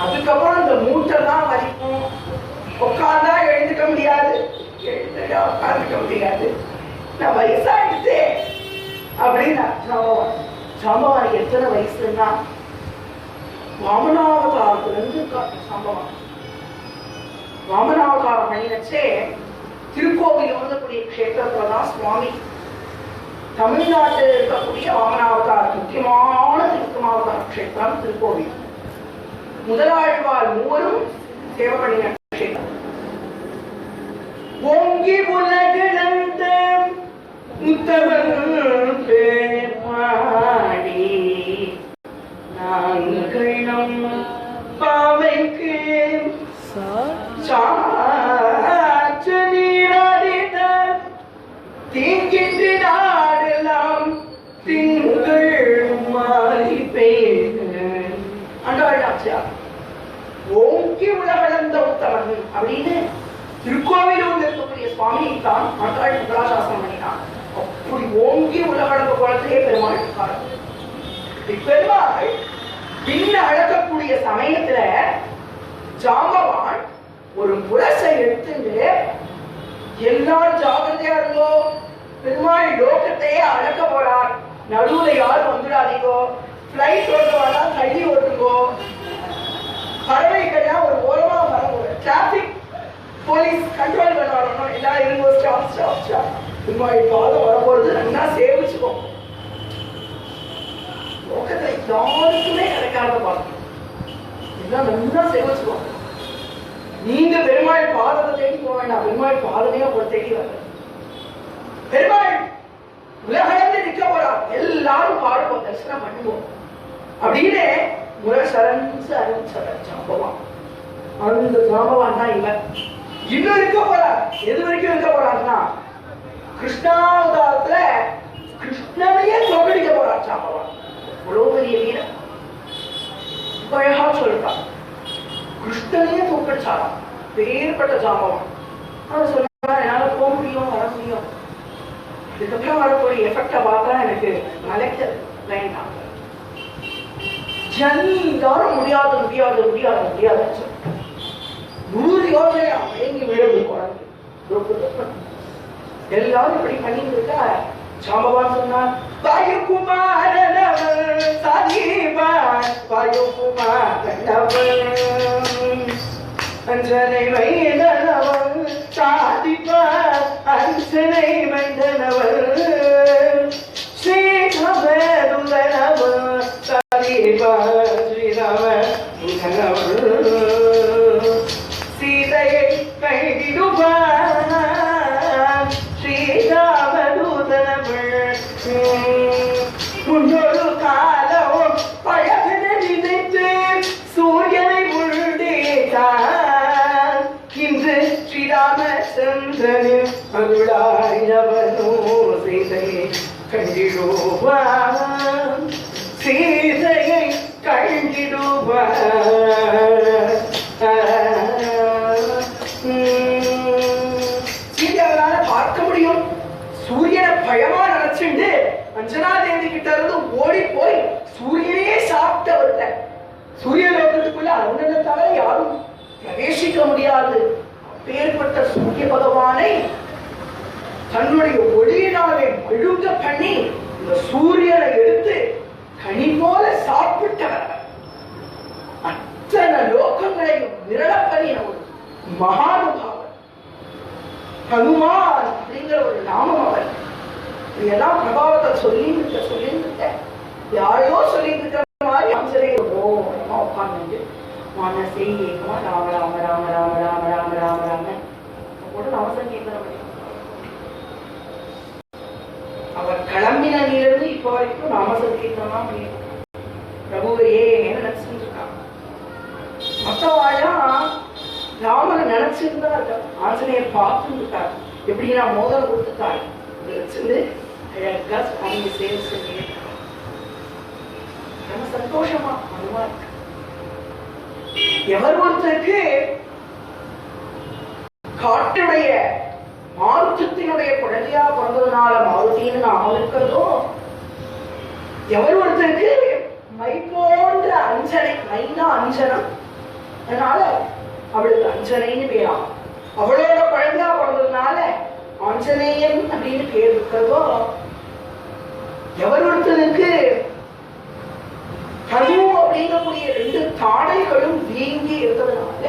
அதுக்கப்புறம் இந்த மூட்டை தான் வலிக்கும், உட்கார்ந்தா எழுந்துக்க முடியாது, எழுந்துட்டா உட்காந்துக்க முடியாது, நான் வயசாயிடுச்சு அப்படின்னு சாம்பவானுக்கு எத்தனை வயசுன்னா வாமனாவதாரத்துல இருந்து சம்பவம். வாமனாவதாரம் பண்ணினச்சே திருக்கோவில் இருக்கக்கூடிய கஷேத்திரத்துலதான் சுவாமி தமிழ்நாட்டில் இருக்கக்கூடிய வாமனாவதார முக்கியமான திருக்கமாவதார கஷேத்திரம் திருக்கோவில். முதலாழ்வார் 3 சேவை பண்ணின கஷேத்திரம். ஓங்கி உலகிழந்த முத்தவன் பேர் பாடி நாங்கள் நம் பாவைக்கு சாற்று நீராடின தீங்கின்றி நாடெல்லாம் திங்கள் மாறி பெய்து. அண்டாச்சார் ஓங்கி உலகளந்த உத்தமன் அப்படின்னு திருக்கோவிலூர் இருக்கக்கூடிய சுவாமியை தான் ஆண்டாள் புகழாசாசனம் பண்ணினான். அப்படி ஓங்கி உலகளந்த குளத்திலே பெருமாள் இருக்கார். பெருமாள் பின்ன அழகக்கூடிய சமயத்துல ஜாம்பவான் ஒரு முரசை எடுத்துட்டு எல்லாரும் ஜாகிரதையா இருந்தோ, பெருமாள் லோகத்தையே அடக்க போறார், நடுவுல யாரும் வந்துடாதீங்கோ, பிளைட் ஓட்டுவானா தள்ளி ஓட்டுங்கோ, பறவைகள்லாம் ஒரு ஓரமா வரணும், டிராபிக் போலீஸ் கண்ட்ரோல் பண்ண வரணும், எல்லாம் இருங்கோ, ஸ்டாப் ஸ்டாப் ஸ்டாப், பெருமாள் பாதம் வரப்போறது நல்லா சேவிச்சுக்கோ. லோகத்துல யாருக்குமே கிடைக்காத பாருங்க, எல்லாம் நல்லா சேவிச்சுக்கோ. நீங்க பெருமாள் பாதத்தை தேடி போக வேண்டாம், பெருமாள் பாதமே ஒரு தேடி வர. பெருமாள் உலகளந்து நிற்க போறார், எல்லாரும் பாடுவோம், தரிசனம் பண்ணுவோம் அப்படின்னு முரசரஞ்சு அருஞ்சரன் ஜாம்பவான். அந்த ஜாம்பவான் தான் இவன். இன்னும் இருக்க போறார். எது வரைக்கும் இருக்க போறாருன்னா கிருஷ்ணாவதாரத்துல கிருஷ்ணனையே தோக்கடிக்க போறார் ஜாம்பவான். அவ்வளவு பெரிய வீரன். அழகா சொல்றான், கிருஷ்ணனையே தோக்கடிச்சாராம் பேர்பட்ட ஜாம்பவான். அவன் சொல்றான், என்னால போக முடியும், வர முடியும், இதுக்கப்புறம் வரக்கூடிய எஃபெக்டை பார்த்தா எனக்கு மலைக்க வேண்டாம், எல்லாரும் முடியாது முடியாது முடியாது முடியாதுன்னு சொல்லிட்டு 100 யோசனையா மயங்கி விழுந்து குழந்தை. எல்லாரும் இப்படி பண்ணிட்டு இருக்கா. ஜாம்பவான் சொன்னார், வாயுகுமாரனவன் சாதிவான், வாயுகுமாரனவன் அஞ்சனை மைந்தனவன் சாதிவான், அஞ்சனை மைந்தனவன் ஸ்ரீராமதுதனவன் சாதிவான், ஸ்ரீராமதுதனவன் சீதையை கைவிடுவான், ஸ்ரீராமதுதனவன் முன்னொரு காலம் பழகனை நினைத்து சூரியனை உள்தேட்டான், இன்று ஸ்ரீராமச்சந்திரனின் அருளாயவனோ சீதையை கண்டிடுவான், சீதையை கண்டிடுவான். சீதையால பார்க்க முடியும். சூரியனை பயமா நினைச்சுண்டு அஞ்சனா தேவி கிட்ட இருந்து ஓடி போய் சூரியனையே சாப்பிட்டவர்கிட்ட, சூரிய லோகத்துக்குள்ள அருணனை தவிர யாரும் பிரவேசிக்க முடியாது. அப்பேற்பட்ட சூரிய பகவானை தன்னுடைய ஒளியினாலே மழுங்க பண்ணி இந்த சூரியனை எடுத்து கனி போல சாப்பிட்டவர். அத்தனை லோகங்களையும் விரளப்பறின ஒரு மகானுபாவர் ஹனுமான் அப்படிங்கிற ஒரு நாமம் அவர். இதெல்லாம் பிரபாவத்தை சொல்லிட்டு யாரையோ சொல்லிட்டு இருக்கிற மாதிரி அம்சரையோ உட்கார்ந்து மனசே ஏகமா ராம ராம ராம ராம ராம ராம ராம ராம கூட அவசரம் கேட்கிற மாதிரி. அவர் கிளம்பினிலிருந்து இப்ப வரைக்கும் நாம சங்கீர்த்தமா பிரபுவையே நினைச்சுட்டு இருக்காங்க. மற்றவாழம் ராமனை நினைச்சிருந்தா இருக்காரு, ஆஞ்சநேயர் பார்த்துட்டு இருக்காரு, எப்படின்னா மோதல் கொடுத்துட்டாரு, வச்சிருந்து அழகா சுவாமி சேவை செஞ்சு ரொம்ப சந்தோஷமா அனுமா இருக்கு. எவர் ஒருத்தருக்கு காட்டுடைய மாருத்தத்தினுடைய குழந்தையா பிறந்ததுனால மாருத்தின்னு நாம இருக்கிறதோ, எவர் ஒருத்தருக்கு மை போன்ற அஞ்சனை, மைனா அஞ்சனம், அதனால அவளுக்கு அஞ்சனைன்னு பேரா, அவளோட குழந்தையா பிறந்ததுனால ஆஞ்சநேயன் அப்படின்னு பேர் இருக்கிறதோ, எவர் ஒருத்தனுக்கு ஹனு அப்படிங்கக்கூடிய 2 தாடைகளும் வீங்கி இருந்ததுனால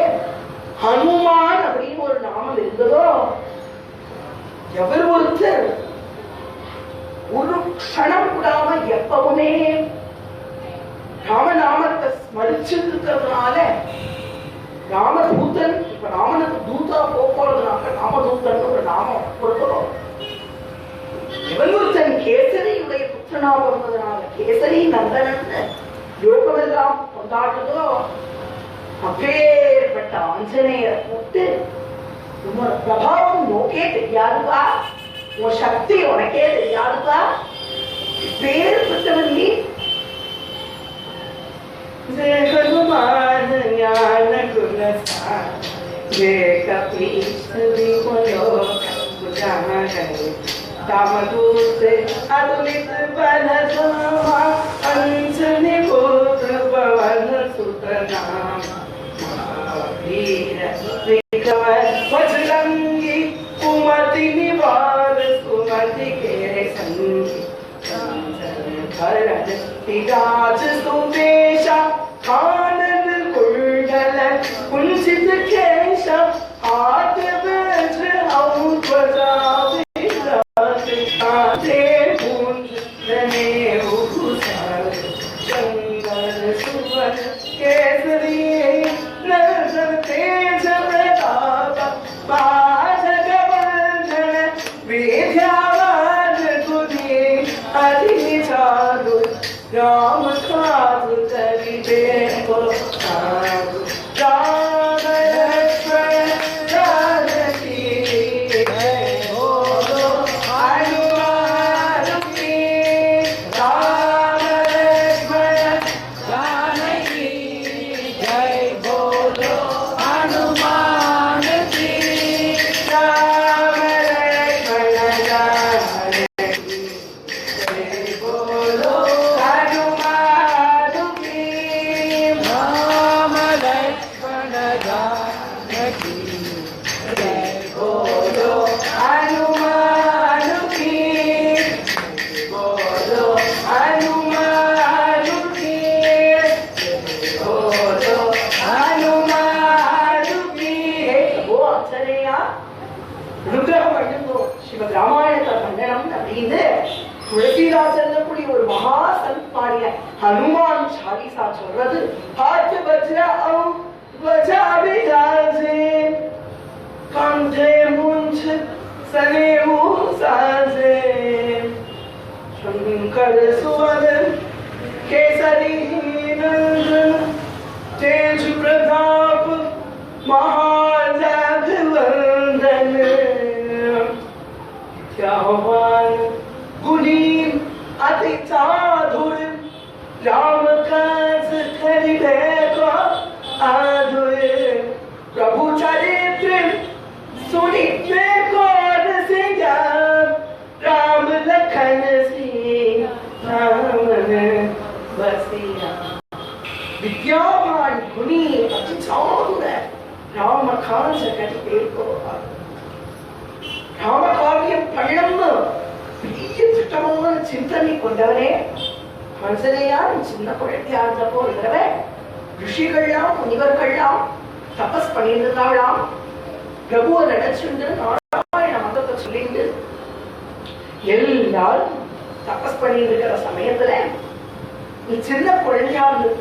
ஹனுமான் அப்படின்னு ஒரு நாமம் இருந்ததோ, எவர் ஒருத்தர் ஒரு க்ஷணம் கூடாம எப்பவுமே ராமநாமத்தை ஸ்மரிச்சுட்டு இருக்கிறதுனால ராமதூதன், இப்ப ராமனுக்கு தூதா போறதுனால ராமதூதன் ஒரு நாமம் கொடுக்கிறோம். எவர் ஒருத்தன் கேசரியுடைய புத்திரனா பிறந்ததுனால கேசரி நந்தனன் யோகமெல்லாம் கொண்டாடுறதோ, அப்பேற்பட்ட ஆஞ்சநேயரை கூட்டு உன்னோட பிரபாவம் உனக்கே தெரியாதுப்பா, உன் சக்தி உனக்கே தெரியாதுப்பா, பேர்பட்டவன் நீ. ஹனுமான் ஞான குணசார கபீஸ்வரி दामदूत अतुलित बल धामा अंजनी पुत्र पवन सुत नाम बजरंगी कुमति निवार सुमति के संगी भरत विराज सुवेशा कानन कुंडल कुंचित केश हाथ वज्र ध्वजा विराजे पूंज भूषण चंदन सुवन केसरी नर तेज प्रताप बाजगवंदन विद्यावान गुणी अति चारु राम काज करिबे को साधु राम लक्ष्मण जानकी जय बोलो हनुमान की राम लक्ष्मण जानकी जय बोलो हनुमान की राम लक्ष्मण जानकी जय बोलो हनुमान की राम लक्ष्मण जानकी जय बोलो हनुमान की बोलो हनुमान की बोलो हनुमान की वो अक्षरेया ருத்ரகம் மட்டும் ஸ்ரீமத் ராமாயணத்தை பண்ணணும் அப்படின்னு துளசிதாசன் கூடிய ஒரு மகா சந்த் பாடிய ஹனுமான் சாலிசா சொல்றது हाथ वज्र ध्वजा विराजे कंठे मुंज सनेहु साजे शंकर सुवन केसरी नंदन तेज प्रताप महाजगवंदन विद्यावान गुणी अति चातुर राम काज करिबे को आधुर प्रभु चरित्र सुनिबे को रसिया राम लखन सीता मन बसिया विद्यावान गुणी अति चातुर राम काज करिबे को राम काव्यम पढ़ना பெரிய திட்டமான சிந்தனை கொண்டவனே மனுஷனையா சின்ன குழந்தையா இருந்தப்போ ஒரு தடவை ரிஷிகள்லாம் முனிவர்கள்லாம் தபஸ் பண்ணியிருந்தாலாம் பிரபுவை நினைச்சுண்டு நாராயண மதத்தை சொல்லிட்டு எல்லாரும் தபஸ் பண்ணியிருக்கிற சமயத்துல நீ சின்ன குழந்தையா இருந்து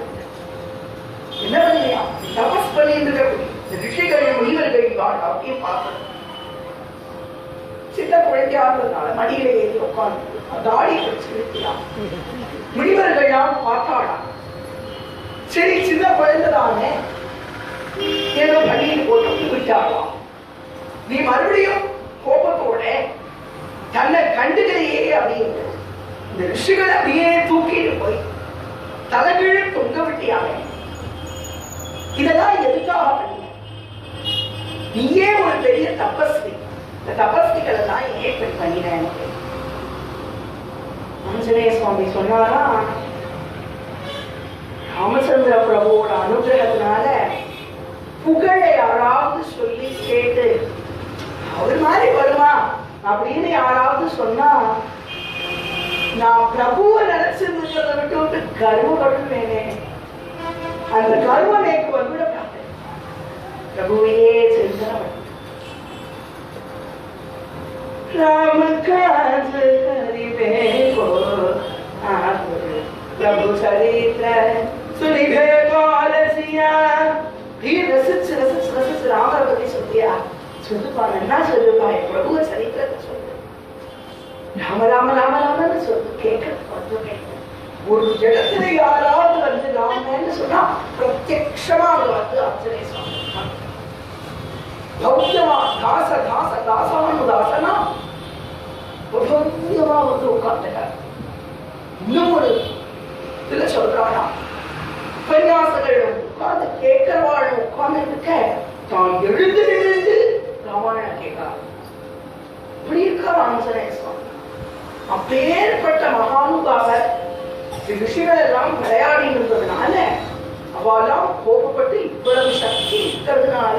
என்ன பண்ணியா தபஸ் பண்ணியிருக்கிற ரிஷிகள் முனிவர்கள் அப்படியே பார்த்தது சின்ன குழந்தையா இருந்ததுனால மடியில ஏறி உட்கார்ந்து தாடி பிடிச்சு நிறுத்தினான் முனிவர்கள்லாம் பார்த்தாடா சரி சின்ன குழந்தைதானே ஏதோ பள்ளியில் போட்டு விட்டாடலாம் நீ மறுபடியும் கோபத்தோட தன்னை கண்டுகளையே அப்படின்னு இந்த ரிஷிகளை அப்படியே தூக்கிட்டு போய் தலைகீழ தொங்க விட்டியாங்க இதெல்லாம் எதுக்காக பண்ணி நீயே ஒரு பெரிய தபஸ்வி இந்த தபஸ்விகள் எல்லாம் ஏன் பண்ணினேன் ஆஞ்சநேய சுவாமி சொன்னாரா ராமச்சந்திர பிரபுவோட அனுகிரகத்தினால புகழை யாராவது சொல்லி கேட்டு அவர் மாதிரி வருமா அப்படின்னு யாராவது சொன்னா நான் பிரபுவை நினைச்சிருந்ததை விட்டு கர்வப்படுவேனே அந்த கர்வம் எனக்கு வந்துட பார்த்தேன் பிரபுவையே சிந்தனை राम काज करिबे को आतुर प्रभु चरित्र सुनिबे को रसिया फिर रसिच राम पति सुनिया சொல்லுப்பா என்ன சொல்லுப்பா பிரபு சரித்திரத்தை சொல்லு ராம ராம ராம ராமன்னு சொல்லு கேட்க ஒரு ஜடத்துல யாராவது வந்து ராமன்னு சொன்னா பிரத்யக்ஷமா வந்து ஆஞ்சநேய சுவாமி பௌத்தமா தாச தாச தாசானு தாசனா பௌத்தியமா வந்து உட்கார்ந்துட்டார் இன்னும் ஒரு இதுல சொல்றானா உபன்யாசங்கள் உட்கார்ந்து கேட்கிறவாள் உட்கார்ந்து இருக்க தான் எழுந்து ராமாயணம் கேட்கிறார் இப்படி இருக்கார் ஆஞ்சநேய சுவாமி அப்பேற்பட்ட மகானுபாவர் ரிஷிகள் எல்லாம் விளையாடி இருந்ததுனால அவெல்லாம் கோபப்பட்டு இவ்வளவு சக்தி இருக்கிறதுனால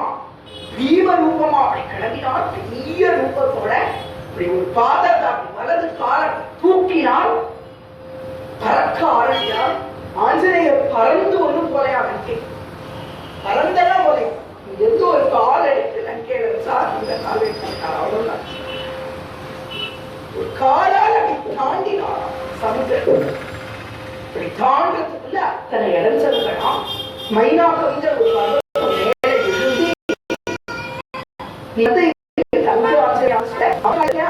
பீம ரூபமா அப்படி கிளம்பினால் பெரிய ரூபத்தோட இப்படி ஒரு பாதத்தை அப்படி வலது கால தூக்கினால் பறக்க ஆரம்பித்தால் ஆஞ்சநேயர் பறந்து ஒண்ணு போலையா லங்கை பறந்ததான் போலை எந்த ஒரு கால் எடுத்து லங்கையில சார் இந்த கால் எடுத்தார் அவ்வளவுதான் ஒரு காலால் அப்படி தாண்டினாராம் சமுத்திரம் இப்படி தாண்டதுக்குள்ள அத்தனை இடைஞ்சல்களாம் மைனா கொஞ்ச ஒரு மேலே எழுதி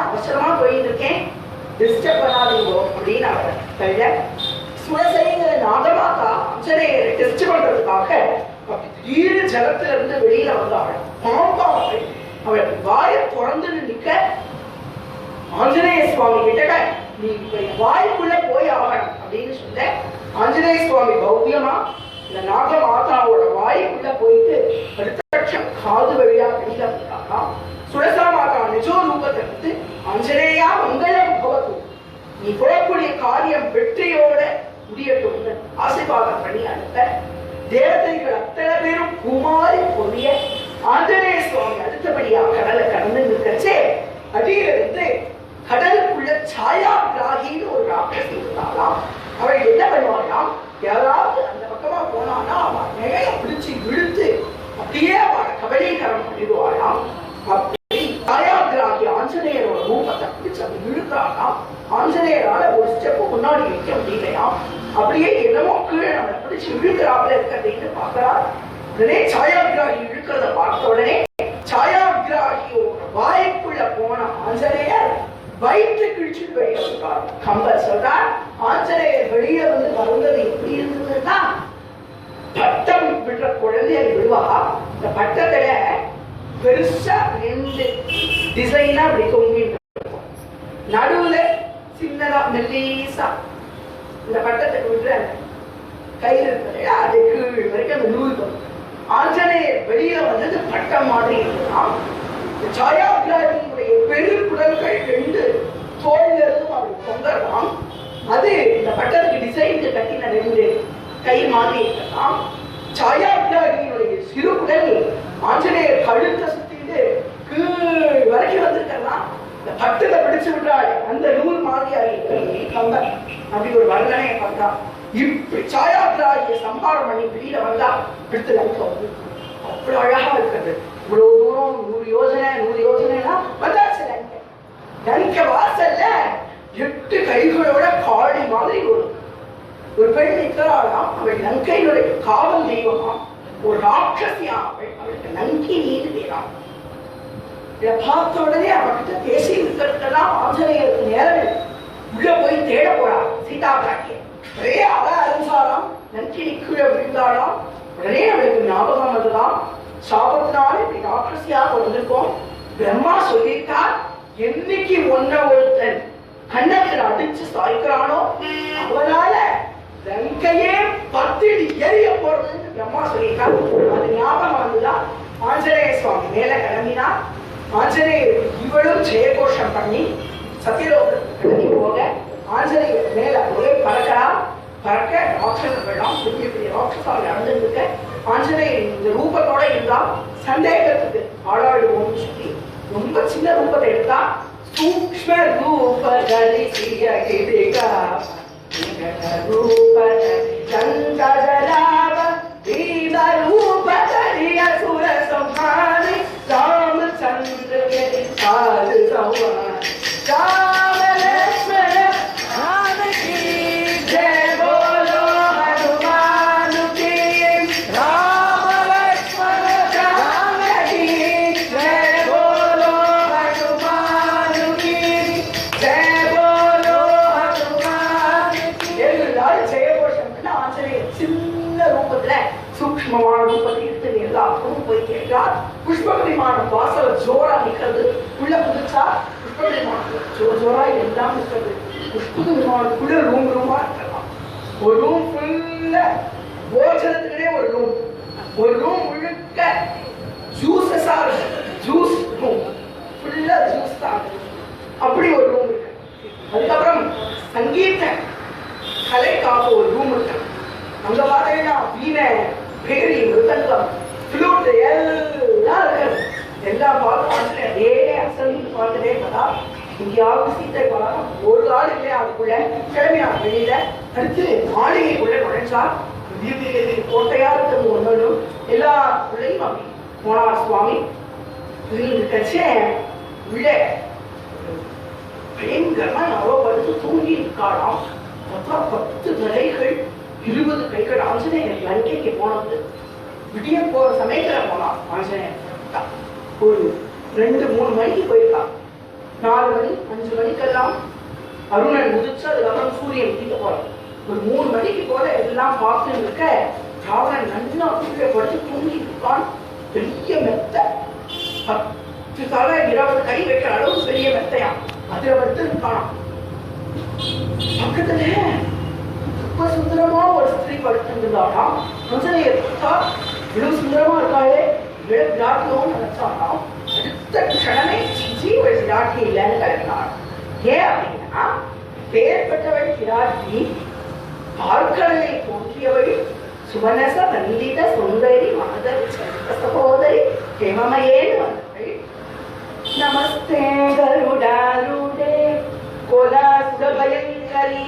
அவசரமா போயிட்டு இருக்கேன் டிஸ்டர்ப் பண்ணாதீங்க அப்படின்னு அவர் தள்ள சுரசைங்கிற நாகமாக்கா ஆஞ்சநேயரை டெஸ்ட் பண்றதுக்காக திடீர்னு ஜலத்துல இருந்து வெளியில வந்தாள் பாம்பாவள் அவள் வாயை திறந்து நிற்க ஆஞ்சநேய சுவாமி கிட்ட நீ வாய்க்குள்ள போய் ஆகணும் அப்படின்னு சொல்ல ஆஞ்சநேய சுவாமி பௌத்தியமா இந்த நாகமாதாவோட வாய்க்குள்ள போயிட்டு அடுத்த பட்சம் காது வழியா வெளியில வந்தாங்க சுரசா மாதா நிஜோ ரூபத்தை எடுத்து ஆஞ்சநேயா மங்களம் பவத்து நீ போகக்கூடிய காரியம் வெற்றியோட முடியட்டும் ஆசீர்வாதம் பண்ணி அனுப்ப தேவதைகள் அத்தனை பேரும் குமாரி பொரிய ஆஞ்சநேய சுவாமி அடுத்தபடியா கடலை கடந்து நிற்கச்சே அடியிலிருந்து கடலுக்குள்ள சாயா கிராகின்னு ஒரு ராட்சசி இருந்தாலாம் அவள் என்ன பண்ணுவாளாம் யாராவது அந்த பக்கமா போனான்னா அவன் நிறைய பிடிச்சு இழுத்து அப்படியே அவளை கபலீகரம் பண்ணிடுவாளாம் அப்படி சாயா கிராகி ஆஞ்சநேயரோட ரூபத்தை பிடிச்சு அப்படி இழுத்தாலாம் ஆஞ்சநேயரால ஒரு ஸ்டெப் முன்னாடி வைக்க முடியலையாம் அப்படியே என்னமோ கீழே நம்மளை பிடிச்சு இழுக்கிறாப்புல இருக்கிறது பார்க்கிறார் உடனே சாயா கிராகி இழுக்கிறத பார்த்த உடனே சாயா கிராகியோட வாய்க்குள்ள போன ஆஞ்சநேயர் வயிற்று கிழிச்சுட்டு வெளியே வந்தார் கம்பர் சொல்றார் ஆஞ்சநேயர் வெளியே வந்து வந்தது எப்படி இருந்ததுன்னா பட்டம் விடுற குழந்தைய விடுவா இந்த பட்டத்துல பெருசா 2 டிசைனா அப்படி தொங்கி நடுவுல சின்னதா மெல்லீசா இந்த பட்டத்துக்கு விடுற கயிறு இருக்கிற அது கீழ் வரைக்கும் அந்த நூல் வரும் ஆஞ்சநேயர் வெளியில வந்தது பட்டம் மாதிரி இருக்கலாம் சாயாகிராகியுடைய பெருக்குடல்கள் 2 தோல்ல இருந்தும் அப்படி தொங்கலாம் அது இந்த பட்டத்துக்கு டிசைனுக்கு கட்டின 2 கை மாதிரி இருக்கலாம் சாயாகிராகியுடைய சிறுகுடல் ஆஞ்சநேயர் கழுத்தை சுத்திட்டு கீழ் வரைக்கும் வந்திருக்கலாம் இந்த பட்டத்தை பிடிச்சு விட்டாள் அந்த நூல் மாதிரியாகி கம்பர் அப்படி ஒரு வர்ணனையை பார்த்தா இப்படி சாயாகிராகியை சம்ஹாரம் பண்ணி வெளியில வந்தா எடுத்து லங்கை வந்து அவ்வளவு அழகா இருக்கிறது இவ்வளவு தூரம் 100 யோஜனைனா வந்தாச்சு லங்கை லங்கை வாசல்ல 8 கைகளோட காளி மாதிரி ஒரு பெண் நிற்கிறாளாம் அவள் லங்கையினுடைய காவல் தெய்வமாம் ஒரு ராட்சசியா அவளுக்கு லங்கை நீதி வேறாம் இதை பார்த்த உடனே அவகிட்ட பேசி இருக்கிறதுக்கெல்லாம் ஆஞ்சநேயருக்கு நேரம் உள்ள போய் தேட போறா சீதா பிராட்டிய ஒரே அவ அறிஞ்சாலாம் லங்கை கீழே விழுந்தாளாம் உடனே அவளுக்கு ஞாபகம் வந்துதான் சாபத்தினால இப்படி ராட்சசியாக வந்திருக்கோம் பிரம்மா சொல்லியிருக்கார் என்னைக்கு ஒருத்தன் கண்ணத்தில் அடிச்சு சாய்க்கிறானோ அவனால லங்கையே 10 அடி எரிய போறதுன்னு பிரம்மா சொல்லியிருக்கார் அது ஞாபகம் வந்துதான் ஆஞ்சநேய சுவாமி மேல கிளம்பினார் ஆஞ்சநேயர் இவளும் ஜெயகோஷம் பண்ணி சத்தியலோகத்துக்கு கிளம்பி போக ஆஞ்சநேயர் மேல ஒரே பறக்க ராட்சசர்கள்லாம் பெரிய பெரிய ராட்சசால் நடந்துருக்க ஆஞ்சநேயர் இந்த ரூபத்தோட இருந்தா சந்தேகத்துக்கு ஆளாடுவோம்னு சொல்லி ரொம்ப சின்ன ரூபத்தை எடுத்தா சூக்ஷ்ம ரூபதலி சியகிரிகா ரூபதலி சந்ததலாப தீப ரூபதலி அசுர சம்ஹாரி ராமச்சந்திரகே சாது சம்ஹாரி ராம லக்ஷ்மண ஜானகி ஜெய போலோ ஹனுமான் கி ராம லக்ஷ்மண ஜானகி ஜெய போலோ ஹனுமான் கி ஜெய போலோ ஹனுமான் கி எல்லாரும் ஜெயகோஷம் பண்ண ஆஞ்சநேயர் சின்ன ரூபத்துல சூக்ஷ்மமான ரூபத்தை எடுத்து எல்லாருக்கும் போய் கேட்கிறார் புஷ்பக விமானம் வாசல ஜோரா நிக்கிறது உள்ள புதுச்சா புஷ்பக விமானம் ஜோரா எல்லாம் நிற்கிறது புஷ்பக விமானத்துக்குள்ள ரூமா இருக்கலாம் ஒரு ரூம் ஃபுல்லா போஜனத்துக்குனே ஒரு ரூம் முழுக்க ஜூஸஸா இருக்கு ஜூஸ் ரூம் ஃபுல்லா ஜூஸ் தான் அப்படி ஒரு ரூம் இருக்கு அதுக்கப்புறம் சங்கீத கலைக்காக ஒரு ரூம் இருக்கு அங்க பார்த்தீங்கன்னா வீணை பேரி மிருதங்கம் ஃப்ளூட் எல்லாம் இருக்கு உட்கார்ந்துட்டே பார்த்தா இங்கேயாவது சீத்தை போலாம். ஒரு ஆள் இல்லையா அதுக்குள்ள கிளம்பினார் வெளியில. அடுத்து மாளிகைக்குள்ள நுழைஞ்சா கோட்டையா இருக்கிறது ஒன்றும் எல்லா பிள்ளையும் அப்படி போனார் சுவாமி. கட்சே உள்ள பயங்கரமா யாரோ படுத்து தூங்கி இருக்காராம். 10 தலைகள் 20 கைகள். ஆஞ்சநேயர் லங்கைக்கு போனது விடிய போற சமயத்துல போனான். ஆஞ்சநேயர் ஒரு 2-3 மணிக்கு போயிருக்கான். 4 மணி 5 மணிக்கெல்லாம் அருணன் உதிச்சு அதுக்கப்புறம் சூரியன் கிட்ட போறான். ஒரு 3 மணிக்கு போல எல்லாம் பார்த்து இருக்க ராவணன் நல்லா கீழே படுத்து தூங்கி இருக்கான். பெரிய மெத்த 10 தலை 20 கை வைக்கிற அளவு பெரிய மெத்தையான். அதுல படுத்து இருக்கான். பக்கத்துல ரொம்ப சுந்தரமா ஒரு ஸ்திரீ படுத்திருந்தானா. ஆஞ்சநேயர் இவ்வளவு சுந்தரமா இருக்காளே விராட்டியோன்னு நினைச்சானாம். அடுத்த க்ஷணமே ஒரு விராட்டி இல்லைன்னு கிளம்பினான். ஏன் அப்படின்னா பேர்பட்டவள் விராட்டி பார்க்கடலில் தோன்றியவள் சுவனச வந்தித சுந்தரி மாதவி சந்த சகோதரி ஹேமமயேன்னு வந்தவள். நமஸ்தே கருடாரூடே கோலாசுரபயங்கரி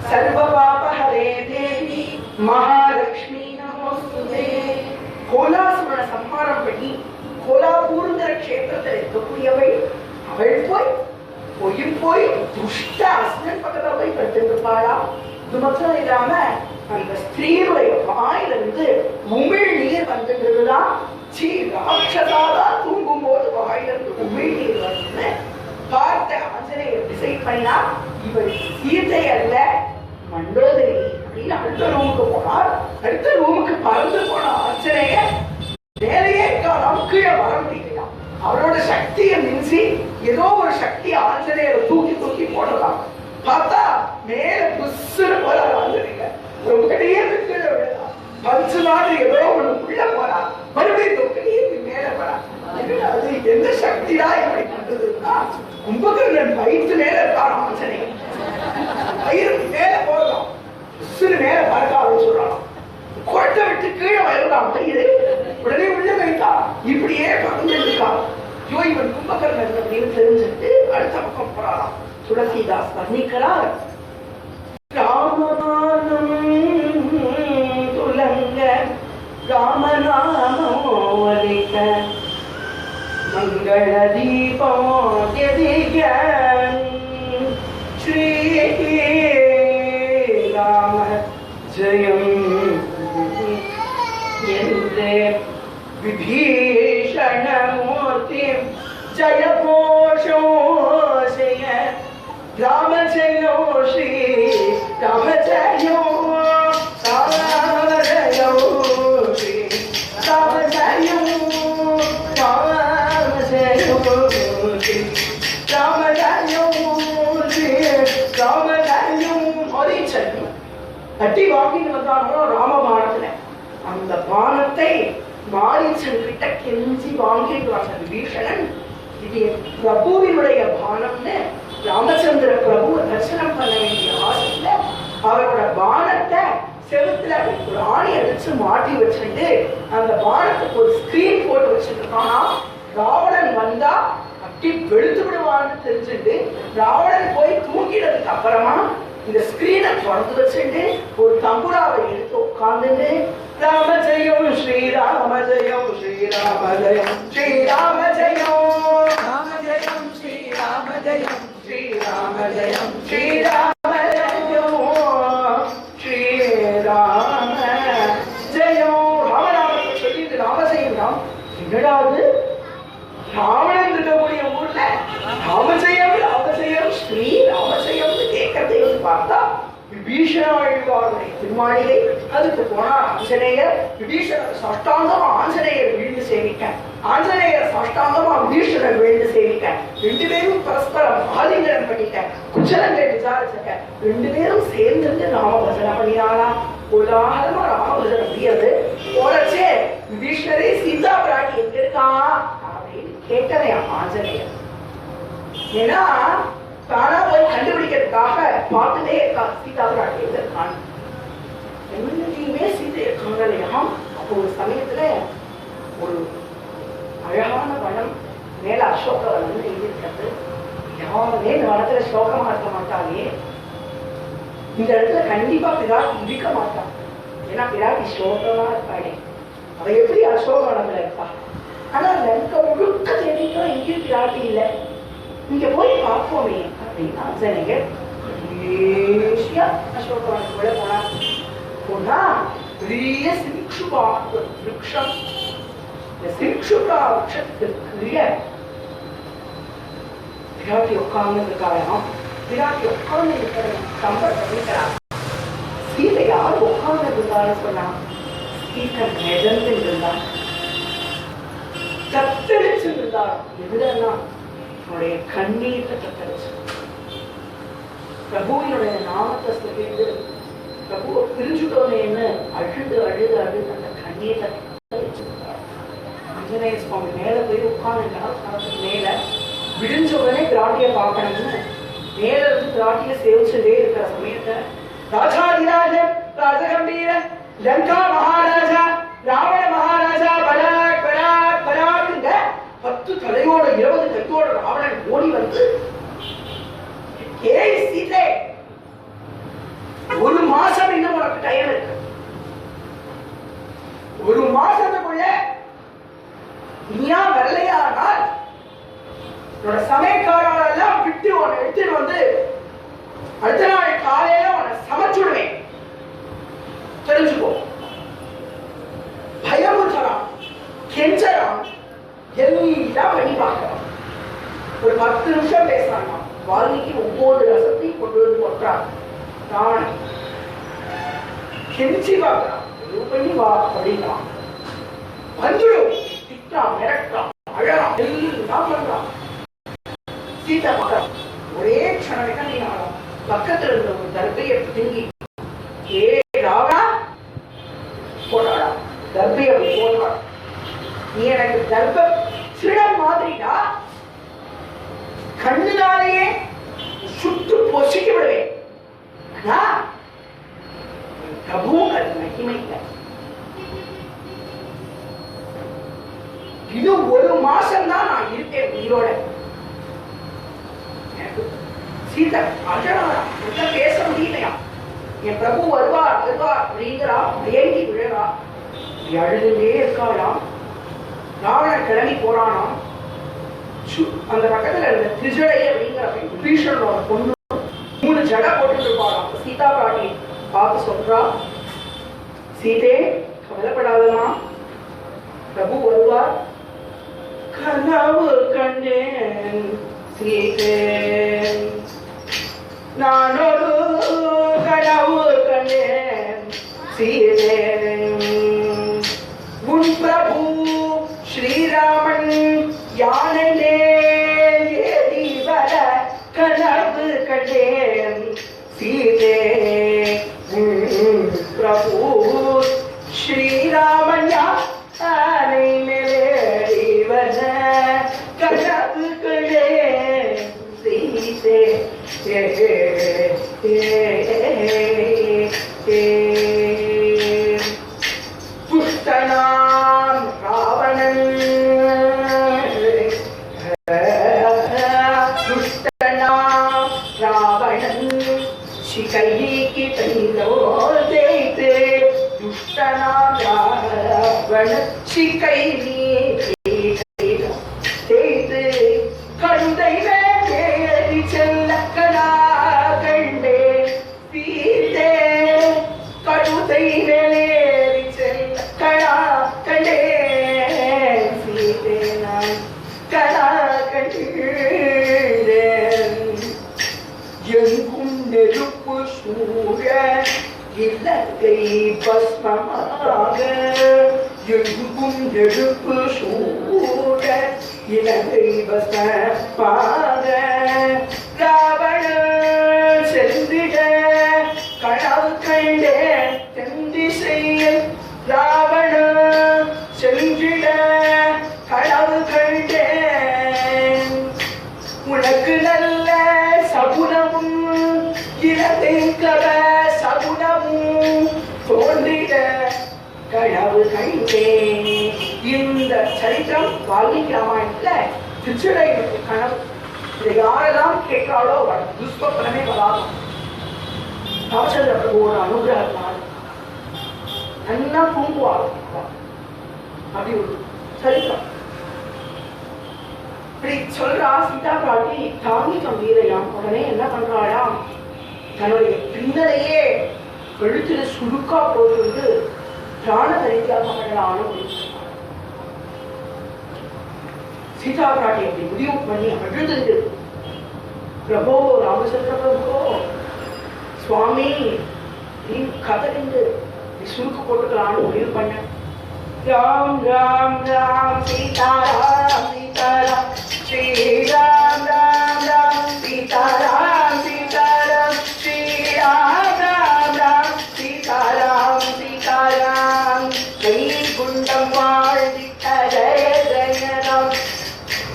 சர்வ பாபஹரே தேவி மகாலட்சுமி நமோஸ்துதே. கோலாசுரனை சம்ஹாரம் பண்ணி கோலாபூருங்கிற கஷேத்திரத்தில் இருக்கக்கூடியவள். அவள் போய் துஷ்ட அசுரன் பக்கத்துல போய் படுத்திருப்பாளா. இது மட்டும் இல்லாம அந்த ஸ்திரீனுடைய வாயிலிருந்து உமிழ் நீர் வந்துதான். ராட்சசாதான் தூங்கும் போது வாயிலிருந்து உமிழ் நீர் வந்து பார்த்த ஆஞ்சநேயர் டிசைட் பண்ணினா இவள் சீதை அல்ல மண்டோதரி அப்படின்னு அடுத்த ரூமுக்கு போனார். அடுத்த ரூமுக்கு பறந்து போன ஆஞ்சநேயர் வேலையே இருக்காராம். கீழே வர முடியலையாம். அவரோட சக்தியை மிஞ்சி ஏதோ ஒரு சக்தி ஆஞ்சநேயரை தூக்கி போடலாம். பார்த்தா மேல புஷ்னு போல ஆஞ்சநேயர் ரொம்ப கடையே கீழே விடலாம். 10 நாள் ஏதோ ஒண்ணு உள்ள போறா. மறுபடியும் தொக்கடியே மேல போறா. அது எந்த சக்தியா எப்படி பண்றதுன்னா கும்பகர்ணன் வயிற்று மேல இருக்கான் ஆஞ்சநேயர். வயிறு மேல போறலாம். புஷ்னு மேல பறக்க ஆரம்பிச்சுடுறான். கோட்டை விட்டு கீழே வருதான் வயிறு. உடனே உள்ள வைத்தா இப்படியே பறந்து இருக்கா. ஐயோ இவன் கும்பகர்ணன் அப்படின்னு தெரிஞ்சுட்டு அடுத்த பக்கம் போறாராம். துளசிதாஸ் வர்ணிக்கிறார். ராமநாமம் துலங்க ராமநாமோ வலிக்க மங்கள தீபம் எதிக ஸ்ரீ ராம ஜெயம் என்றே விபீஷண மூர்த்தி ஜய கோஷோ ஜய ராம ஜயோ ஸ்ரீ ராம ஜயோ ராம ஜயோ ஸ்ரீ ராம ஜயோ ராம ஜயோ ஸ்ரீ ராம ஜயோ ஸ்ரீ ராம ஜயோ ஹரிச்சந்திர அட்டி வாக்கின்னு வந்தானோ ராமபாணத்துல அந்த பானத்தை மாரீச்சன் கிட்ட கெஞ்சி வாங்கிட்டு வந்த விபீஷணன் இது பிரபுவினுடைய பானம்னு ராமச்சந்திர பிரபு தரிசனம் பண்ண வேண்டிய ஆசையில அவரோட பானத்தை செவுத்துல ஒரு ஆணி அடிச்சு மாட்டி வச்சுட்டு அந்த பானத்துக்கு ஒரு ஸ்கிரீன் போட்டு வச்சுருக்கானா. ராவணன் வந்தா அப்படி வெளுத்து விடுவான்னு தெரிஞ்சுட்டு ராவணன் போய் தூங்கினதுக்கு அப்புறமா இந்த ஸ்கிரீனை திறந்து வச்சுட்டு ஒரு தம்புராவை எடுத்து உட்கார்ந்துட்டு ராம ஜெயம் ஸ்ரீராம ஜெயம் ஸ்ரீராம ஜெயம் ஸ்ரீராம ஜெயம் ராம ஜெயம் ஸ்ரீராம ஜெயம் ஸ்ரீராம ஜெயம் ஸ்ரீராம ஜெயம் ஸ்ரீராம ஜெயம் ராமராமத்தை சொல்லிட்டு ராம ஜெயம். என்னடாது ராவணன் இருக்கக்கூடிய ஊர்ல ராமஜெயம் ராமஜெயம் ஸ்ரீ ராமஜெயம்னு கேட்கறதை பார்த்தா விபீஷணாழ்வாருடைய திருமாளிகை. அதுக்கு போனா ஆஞ்சநேயர் விபீஷணர் சாஷ்டாங்கமா ஆஞ்சநேயர் விழுந்து சேவிக்க, ஆஞ்சநேயர் சாஷ்டாங்கமா விபீஷணர் விழுந்து சேவிக்க, 2 பேரும் பரஸ்பரம் ஆலிங்கனம் பண்ணிக்க, குச்சலங்களை விசாரிச்சுக்க, 2 பேரும் சேர்ந்து ராமபஜனை பண்ணினாரா. கோலாகலமா ராமபஜனை முடியாது. போறச்சே விபீஷணரே சீதா பிராட்டி எங்க இருக்கா அப்படின்னு கேட்டதே ஆஞ்சநேயர். ஏன்னா தானா போய் கண்டுபிடிக்கிறதுக்காக பார்த்துட்டே இருக்கா சீதா பிராட்டி எங்க இருக்கான். எங்கேயுமே சீதை இருக்காங்களையாம். அப்போ ஒரு சமயத்துல ஒரு அழகான வனம் மேல அசோக வனம் எழுதியிருக்கிறது. யாருமே இந்த வனத்துல ஸ்லோகமா இருக்க மாட்டாலே, இந்த இடத்துல கண்டிப்பா பிராட்டி இருக்க மாட்டான். ஏன்னா பிராட்டி ஸ்லோகமா இருப்பாளே, அவ எப்படி அசோக வனத்துல இருப்பா? ஆனா லங்க முழுக்க தேடிட்டோம், எங்கேயும் பிராட்டி இல்லை. இங்க போய் பார்ப்போமே அப்படின்னா ஜனகர் அசோக வனத்துக்குள்ள போனா பெரிய சிரிச்சுபா விருட்சம். இந்த சிரிச்சுபா விருட்சத்துக்கு கீழே பிராட்டி உட்கார்ந்து இருக்காராம். பிராட்டி உட்கார்ந்து இருக்கிற கம்பர் சீதை யார் உட்கார்ந்து இருந்தாலும் சொன்னா சீதை மிதந்து இருந்தான், தத்தளிச்சு இருந்தார். எதுலன்னா அவனுடைய கண்ணீர்ல தத்தளிச்சு. பிரபுவினுடைய நாமத்தை சொல்லிட்டு பிரபுவை பிரிஞ்சுட்டோன்னு அழுது அழுது அழுது அந்த கண்ணீர்ல தத்தளிச்சு இருந்தார். ஆஞ்சநேய சுவாமி மேல போய் உட்கார்ந்து மேல விடிஞ்ச உடனே பிராட்டிய பார்க்கணும்னு மேல இருந்து பிராட்டிய சேவிச்சுட்டே இருக்கிற சமயத்தை ராஜாதிராஜன் ராஜகம்பீர லங்கா மகாராஜா ராவண மகாராஜா பராக் பராக் பராக்குங்க 10 தலையோட 20 கையோட ராவணன் ஓடி வந்து, ஏய் சீதை, ஒரு மாசம் இன்னும் உனக்கு டைம் இருக்கு. ஒரு மாசத்துக்குள்ள நீயா வரலையானால் உன்னோட சமயக்காரெல்லாம் விட்டு உன்னை எடுத்துட்டு வந்து அடுத்த நாள் காலையில உன்னை சமைச்சுடுவேன், தெரிஞ்சுக்கோ. பயமுறுத்தலாம், கெஞ்சலாம், எல்லாம் பண்ணி பார்க்கலாம். ஒரு 10 நிமிஷம் பேசலாமா? வால்மீகி 9 ரசத்தையும் கொண்டு வந்து கொட்டுறான். ராவணன் கெஞ்சி பார்க்கலாம், பண்ணி வா அப்படின்றான். வந்துடும், திட்டான், மிரட்டான், அழகான், எல்லாம் பண்றான். சீதா பார்க்கலாம், ஒரே க்ஷணமே நீ ஆகும். பக்கத்துல இருந்த ஒரு தர்பையை பிடுங்கி, ஏ ராவணா போடாடா, தர்பையை போடுறா, நீ எனக்கு தர்ப சிடம் மாதிரிடா, கண்ணுனாலேயே சுட்டு பொசிக்க விடுவேன். ஆனா பிரபுவும் அது மகிமை இல்லை. இது ஒரு மாசம் தான் நான் இருக்கேன் உயிரோட. சீதா அழகா பேச முடியலையா? என் பிரபு வருவார் வருவார் அப்படிங்கிறா, ஏங்கி விழறா, அழுதுண்டே இருக்காளாம். ராவணன் கிளம்பி போறானாம். அந்த பக்கத்துல இருந்த திரிஜடை அப்படிங்கிற விபீஷணனோட பொண்ணு 3 ஜடை போட்டு இருப்பாளாம். சீதா பிராட்டி பார்த்து சொல்றா, சீதே கவலைப்படாதமா, பிரபு வருவார். கனவு கண்டேன் சீதே, நான் ஒரு கனவு கண்டேன் சீதே, உன் பிரபு ஸ்ரீராமன் யானையே ஏறி வர கனவு கண்டேன் சீதே, பிரபு ஸ்ரீராமன் யானை மேலேறி வர கனவு கண்டேன் சீதே. துஷ்டனாம் ராவணன், துஷ்டனாம் ராவணன் சிகைக்கு தைலோ தேய்த்து, துஷ்டனாம் ராவணன் சிகை தேய்த்து கழுதை மேலேறி செல்ல கனா கண்டே சீதே, கழுதை மேலேறி செல்ல கனா கண்டே சீதே, நான் கனா கண்டேன். எங்கும் நெருப்பு சூழ இலங்கை பஸ்மமாக, எங்கும் நெருப்பு சூழ இலங்கை பஸ்மமாக, ராவணன் சென்றிட கனவு கண்டேன் தென்திசையில், ராவணன் சென்றிட கனவு கண்டேன். உனக்கு நல்ல சகுனமும் இலங்கை கவ சகுனமும் தோன்றிட கனவு கண்டேன். இந்த சரித்திரம் வால்மீகி ராமாயணத்துல திருச்சடை கனவு. இதை யாரெல்லாம் துஷ்பலமே வராது. ராமச்சந்திர பிரபுவோட அனுகிரகத்தினால் நல்லா தூங்குவார். அப்படி ஒரு சரித்திரம். இப்படி சொல்றா சீதா பிராட்டி தாங்கி கம்பீரையாம். உடனே என்ன பண்றாளாம், தன்னுடைய பின்னலையே கழுத்துல சுருக்கா போட்டு பிராண பரித்தியாகம் பண்ணலான்னு சீதா பிராட்டி அப்படி முடிவு பண்ணி அழுது, பிரபோ ராமச்சந்திர பிரபோ சுவாமி நீ கதறிந்து சுருக்கு போட்டுக்கலான்னு முடிவு பண்ண. ராம் ராம் ராம் சீதாராம் சீதாராம் ஸ்ரீ ராம் ராம் ராம் சீதாராம் சீதாராம் ஸ்ரீ ராம் ராம் ராம் சீதாராம் சீதாராம் வைகுண்டம் வாழ்ந்திட்ட ஜய ஜயராம்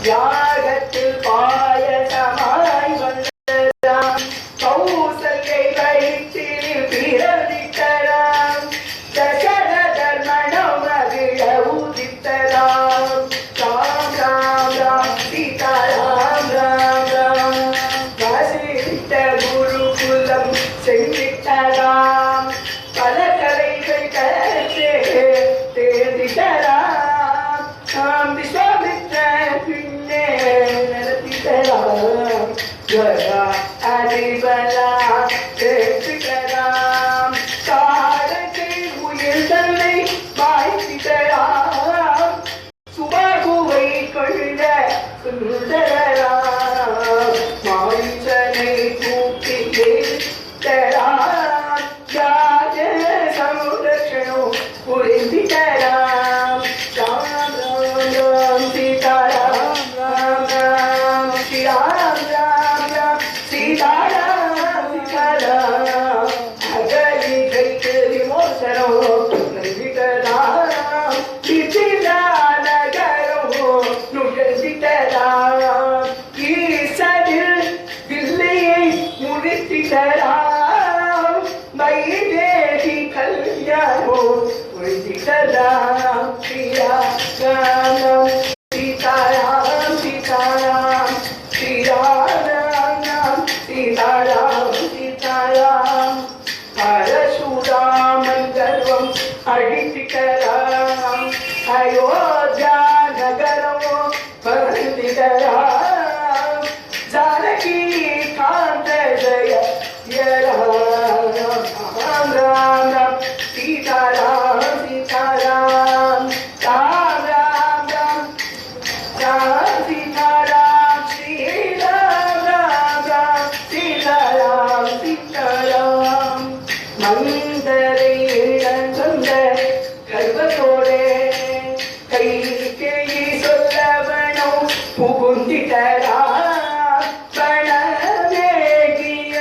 யாகத்தில் பாயசமாய் வந்தராம் கௌசல்யை வயிற்றில் பிறந்திட்டராம் தசரதர் மனம் மகிழ உதித்தராம். ராம் ராம் ராம் சீதாராம் ராம் ராம் வசிஷ்ட குருகுலம் சென்றிட்டராம் பல கலைகள் கற்றே தேர்ந்திட்டராம். நாம் விஸ்வாமித்ர பின்னே நடத்திட்டராம் அதிபலா தேர்த்திட்டராம். காலத்தில் உயிர் தன்னை வாய்த்திட்டராம் சுபாகுவை கொள்ள சுந்தரராம் மாயிச்சனை தூக்கி தேர்த்தராம். யாஜ சமுதக்ஷணோ புரிந்திட்டராம். ராம் ராம் ராம் சீதாராம் ராம் ராம் ஸ்ரீ ராம் ராம் ராம் சீதாராம் சீதாராம் அகலிகைக்கு விமோசனோ நந்திட்டராம். விதிலா நகரோ நுழைந்திட்டராம். ஈசனில் வில்லையை முடித்திட்டராம். வைதேகி கல்யாணோ முடித்திட்டராம். ஸ்ரீராம் ராம் சீதாராம் சீதாராம் ஸ்ரீராம் ராம் சீதாராம் சீதாராம் பரசுராமன் கர்வம் அழித்திட்டராம். அயோத்தியா நகரமோ பறந்திட்டராம். ஜானகி காந்த ஜய ராம் ராம் ராம் சீதாராம் சீதாராம் ராம் ராம் ராம் ராம் சீதாராம் ஸ்ரீ ராம் ராம் ராம் சீதாராம் சீதாராம். மந்தரை சொந்த கர்வத்தோடே கைகேயி சொல்லவனோ புகுந்திட்டராம். பணவேகிய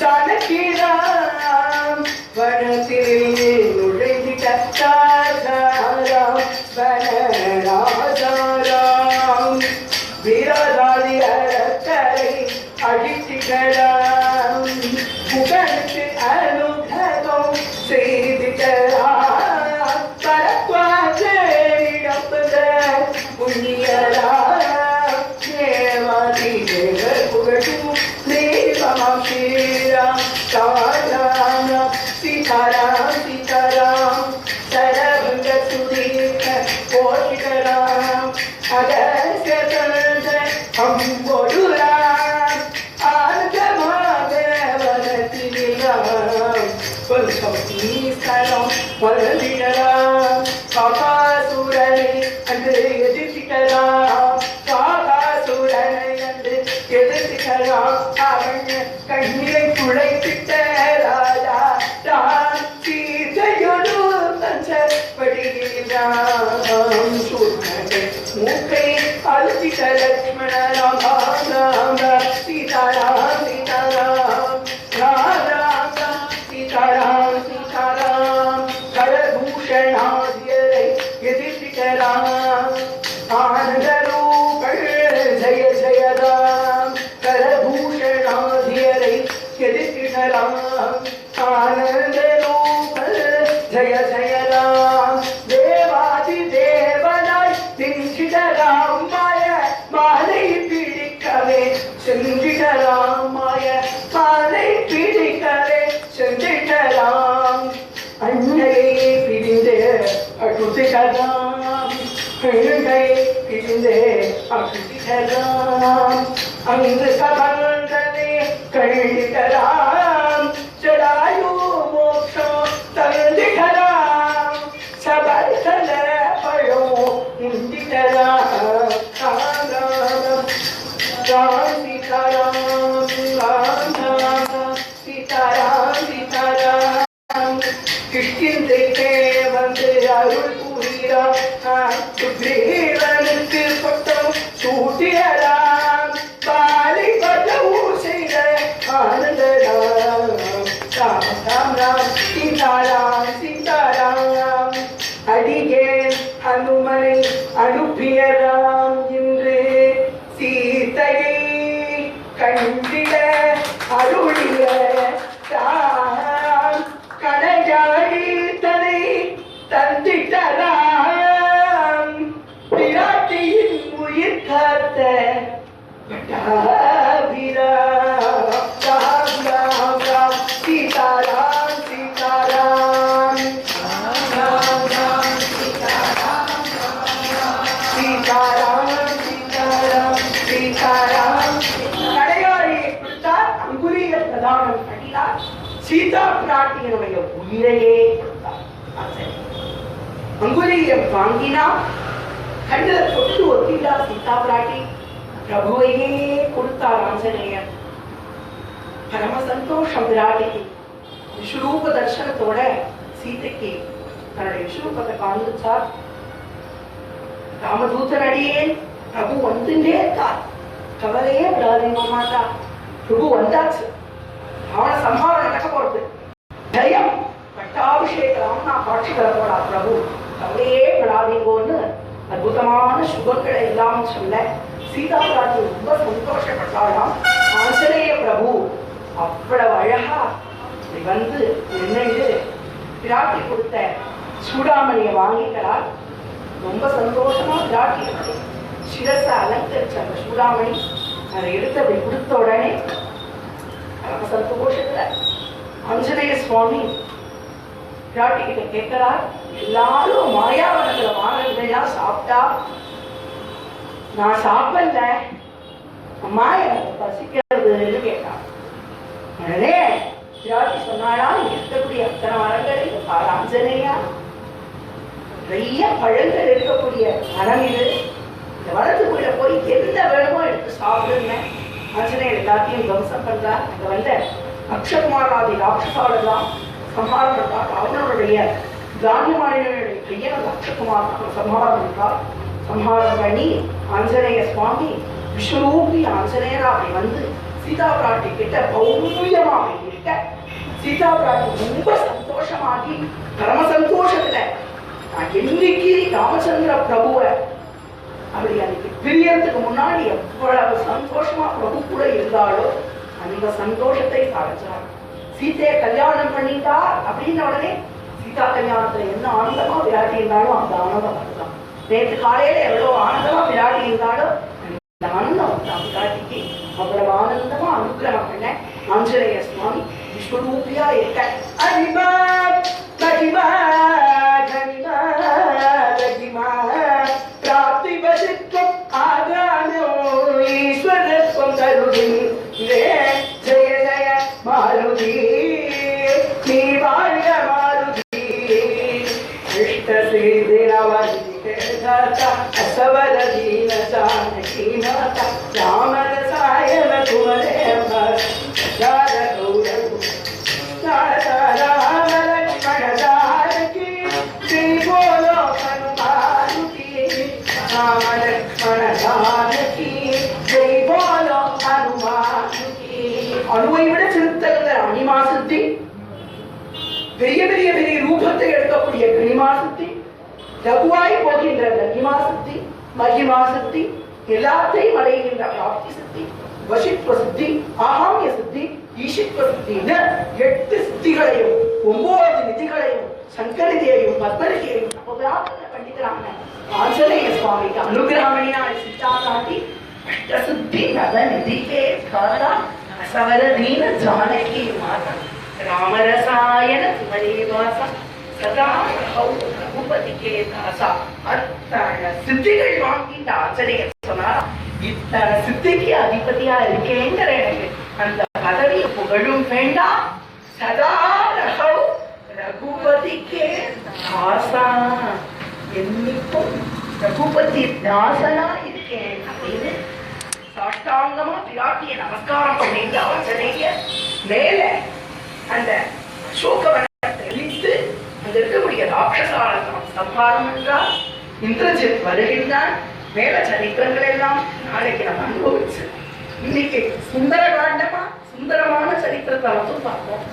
சாணக்கிராம் வனத்தில் நுழைந்திட்டாராம். வனராஜாராம் வீரராதி அறக்கரை அழித்திட்டராம். புகழுக்கு அனுகிரகம் செய்திட்டராம். பரத்வாஜிடப்பத புண்ணியராம். தேவாதி தேவர் புகழும் தேவமாம் ஸ்ரீராம். ராம் சீதாராம் சீதாராம் சரவங்க சுதீக போட்டிகராம். அகஸ்ய அம்போடுராம் ஆர்கமாக வனத்திராம். ஸ்தலம் வளர்ந்திடலாம். காகாசூரனை அன்று எதிர்த்திடலாம். காகாசூரனை அன்று எதிர்த்திடலாம். அவன் கண்ணீரை குழைத்திட்ட ராஜா ராம் சீதையொரு பஞ்சபடியிலாம். சூர்ணகை மூக்கை அழுத்திட்ட லக்ஷ்மண ராம் ராம் ராம் சீதாராம் சீதாராம் ராம் ராம் ராம் சீதாராம் சீதாராம். கரபூஷணாதியரை எதிர்த்திடலாம். ஆனந்தரூபள் ஜய ஜயராம். கரபூஷணாதியரை எதிர்த்திடலாம். ஆனந்தரூபள் ஜய ஜயராம். தேவாதி தேவனாய் திஞ்சிடலாம். மாய மாலை பிடிக்கவே செஞ்சிடலாம். இந்த அங்கு சபந்தனே கழிக்கலாம் ஜடாயு மோட்சம் தந்திடலாம் சபர்தல பழோ முந்திடலாம் சீதாராம் சீதாராம் சீதாராம் கிஷ்கிந்தைக்கே வந்து அருள் புரிகிறான் சுக்ரீவனுக்கு பட்டம் சூட்டியலாம் பாலி பதவும் செய்த ஆனந்தராம் ராம் ராம் ராம் சீதாராம் சீதாராம் அடியே அனுமனை அனுப்பியராம் என்று சீதையை கண்டிட அருளிய ராம் கடையாடி தனை தந்திட்டராம் பிராட்டியின் உயிர் காத்த பட்டாபிராம் ராம் ராம் ராம் சீதாராம் சீதாராம் ராம் ராம் சீதாராம் சீதாராம் சீதாராம் சீதாராம் கடையாளியை கொடுத்தார் அங்குரிய பிரதானம் பண்ணினார் சீதா பிராட்டியினுடைய உயிரையே கொடுத்தார் அங்குலியம் வாங்கினா கண்ணுல தொட்டு ஒத்திலா சீதா பிராட்டி பிரபுவையே கொடுத்தார் ஆஞ்சநேயர் பரம சந்தோஷம் பிராட்டிக்கு விஸ்வரூப தர்சனத்தோட சீதைக்கு தன்னுடைய விஸ்வரூபத்தை காண்பிச்சார் ராமதூதன் அடியேன் பிரபு வந்துட்டே இருக்கார் கவலையே விடாதீங்க மாட்டா பிரபு வந்தாச்சு அவன சம்ஹாரம் நடக்க போறது ஜெயம் பட்டாபிஷேகம்னா காட்சி தரப்போடா பிரபு கவலையே விடாதீங்கன்னு அற்புதமான சுபங்களை எல்லாம் சொல்ல சீதா பிராட்டி ரொம்ப சந்தோஷப்பட்டாலாம் ஆஞ்சநேய பிரபு அவ்வளவு அழகா வந்து நின்று பிராட்டி கொடுத்த சூடாமணியை வாங்கிக்கிறார் ரொம்ப சந்தோஷமா பிராட்டி சிரச அலங்கரிச்ச அந்த சூடாமணி அதை எடுத்து அப்படி கொடுத்த உடனே ரொம்ப சந்தோஷத்துல ஆஞ்சநேய சுவாமி பிராட்டி கிட்ட கேட்கிறார் எல்லாரும் மாயாவனத்துல வானங்கள்லாம் சாப்பிட்டா நான் சாப்பிடல அம்மா எனக்கு பசிக்கிறதுன்னு கேட்டான் உடனே பிராட்டி சொன்னாடா இருக்கக்கூடிய அத்தனை மரங்கள் ஆஞ்சநேயா நிறைய பழங்கள் இருக்கக்கூடிய மரம் இது இந்த மரத்துக்குள்ள போய் எந்த வேணுமோ எடுத்து சாப்பிடுங்க ஆஞ்சநேயர் எல்லாத்தையும் துவம்சம் பண்றார் அங்க வந்த அக்ஷகுமாராதி ராட்சசாலெல்லாம் சம்ஹாரம் பண்றார் அவனுடைய தானியமானினுடைய கையை அக்ஷகுமார் சம்ஹாரம் பண்றார் சம்ஹாரம் பண்ணி ஆஞ்சநேய சுவாமி விஸ்வரூபி ஆஞ்சநேயரா அப்படி வந்து சீதா பிராட்டி கிட்ட பௌரியமா இருக்க சீதா பிராட்டி ரொம்ப சந்தோஷமாகி பரம சந்தோஷத்துல நான் என்னைக்கு ராமச்சந்திர பிரபுவை அப்படி அன்னைக்கு பிரியறதுக்கு முன்னாடி எவ்வளவு சந்தோஷமா பிரபு கூட இருந்தாலோ அந்த சந்தோஷத்தை சாதிச்சார் சீதையை கல்யாணம் பண்ணிட்டா அப்படின்ன உடனே சீதா கல்யாணத்துல என்ன ஆனந்தமா விராட்டி இருந்தாலும் அந்த ஆனந்தம் அதுதான் நேற்று காலையில எவ்வளவு ஆனந்தமா விராட்டி இருந்தாலும் அந்த ஆனந்தம் விராட்டிக்கு அவ்வளவு ஆனந்தமா அனுகிரகம் பண்ண ஆஞ்சநேய சுவாமி விஸ்வரூபியா இருக்க அரிமா மகிமா கனிமா கனிமா பிராப்தி வசிக்கும் ஆகானோ ஈஸ்வரத்வம் கருதி ஜெய ஜெய மாருதி நீ வாழ்க மாருதி இஷ்ட असवर दीन जानकी माता राम रसायन तुम्हारे राम लक्ष्मण जानकी श्री बोलो हनुमान की राम लक्ष्मण जानकी श्री बोलो हनुमान की அணுவை விட சிறுத்தகுந்த அனிமா சித்தி பெரிய பெரிய பெரிய ரூபத்தை எடுக்கக்கூடிய கனிமா சித்தி லகுவாய் போகின்ற லகிமா சித்தி மகிமா சித்தி எல்லாத்தையும் அடைகின்ற பிராப்தி சித்தி வசித்வ சித்தி ஆகாமிய சித்தி ஈஷித்வ சித்தின்னு 8 சித்திகளையும் 9 நிதிகளையும் சங்கரிதியையும் பத்மரிதியையும் பண்ணிக்கிறாங்க ஆஞ்சநேய சுவாமிக்கு அனுகிரகமணியான சித்தா காட்டி அஷ்டசித்தி நத நிதிக்கே காதா அசவர தீன ஜானகி மாதா ராமரசாயன துமரே வாசா சதா ரகுபதிக்கே தாசா. அத்தனை சித்திகள் வாங்கிட்ட ஆஞ்சநேயர் சொன்னா, இத்தனை சித்திக்கு அதிபதியா இருக்கேங்கிற எனக்கு அந்த பதவியை புகழும் வேண்டாம். சதா ரகுபதிக்கே தாசா, என்னைக்கும் ரகுபதி தாசனா இருக்கேன் அப்படின்னு சாஷ்டாங்கமா பிராட்டிய நமஸ்காரம் பண்ணிட்டு ஆஞ்சநேயர் மேல அந்த அசோகவனத்தை இழித்து அங்க இருக்கக்கூடிய ராட்சசால சம்ஹாரம் என்றால் இந்திரஜித் வருகின்றான். மேல சரித்திரங்கள் எல்லாம் நாளைக்கு நம்ம அனுபவிச்சு இன்னைக்கு சுந்தர காண்டமா சுந்தரமான சரித்திரத்தை மட்டும் பார்ப்போம்.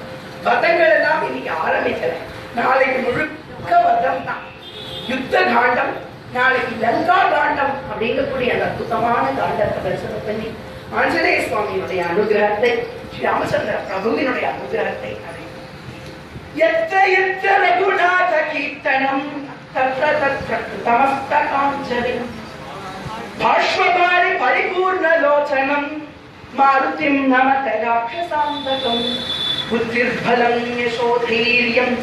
வதங்கள் எல்லாம் இன்னைக்கு ஆரம்பிக்கல. நாளைக்கு முழுக்க வதம் தான், யுத்த காண்டம். நாளைக்கு லங்கா காண்டம் அப்படிங்கக்கூடிய அந்த அற்புதமான காண்டத்தை தரிசனம் பண்ணி ஆஞ்சநேய சுவாமியினுடைய அனுகிரகத்தை, ஸ்ரீ ராமச்சந்திர பிரபுவினுடைய அனுகிரகத்தை ரகுநாத கீர்த்தனம் தமஸ்தகாஞ்சலிம் பாஷ்மபாரி பரிபூர்ணலோச்சனம் மாருதிம் நமத ராட்சசாந்தகம் புத்திர்பலம் யசோதீர்யம்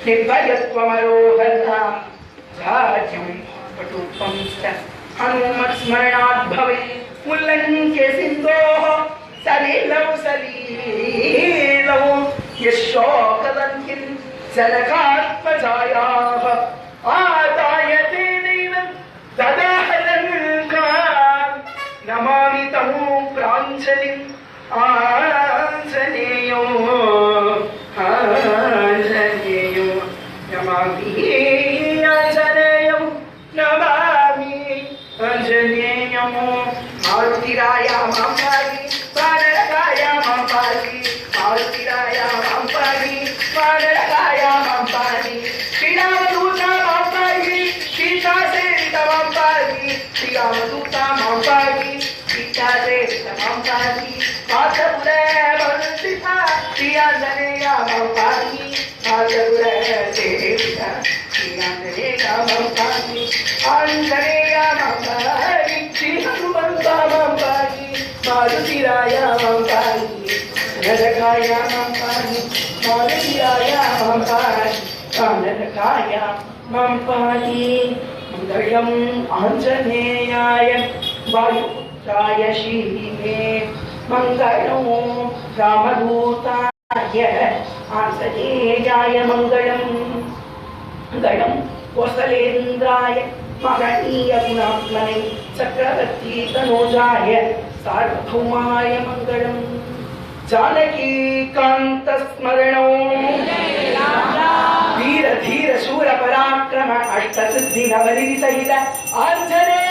நிர்பயத்வமரோகதாம் ராஜ்யம் பட்டுப்பம் ஹனுமத் ஸ்மரணாத் பவே உல்லங்கே சிந்தோஹ சலீலௌ சலீலௌ யஷோகதன்கின் ஜனகாத்மஜாயாஹ ஆதாயதே தெய்வம் ததாஹலங்காம் நமாமி தமோ பிராஞ்சலிம் ஆஞ்சநேயோ ஆஞ்சநேயோ நமாமி ஆஞ்சநேயோ நமாமி ஆஞ்சநேயோ மாருதிராய மாம்பாரி பாரகாய மாம்பாரி மாருதிராய மாம்பாரி பாரகாய மாம்பாரி ஸ்ரீராமதூதா மாம்பாரி சீதாசேவித மாம்பாரி ஸ்ரீராமதூதா மாம்பாரி சீதாசேவித மாம்பாரி மாதபுர வந்திதா ஸ்ரீஆஞ்சநேய மாம்பாரி மாதபுர சேவித ஸ்ரீஆஞ்சநேய மாம்பாரி ஆஞ்சநேய மாம்பாரி ஸ்ரீ ஹனுமந்த மாம்பாரி மாருதிராய மாம்பாரி நரகாய மாம்பாரி மாருதிராய மாம்பாரி கானரகாய மாம்பாரி மங்களம் ஆஞ்சநேயாய வாயுபுத்ராய ஸ்ரீமே மங்களம் ராமதூதாய ஆஞ்சநேயாய மங்களம் மங்களம் கோசலேந்திராய மகனீய குணாத்மனை சக்கரவர்த்தி தனோஜாய சார்வபௌமாய மங்களம் जानकी कांत स्मरणो वीर धीर शूर पराक्रम अष्ट सिद्धि नवनिधि सहित आंजनेय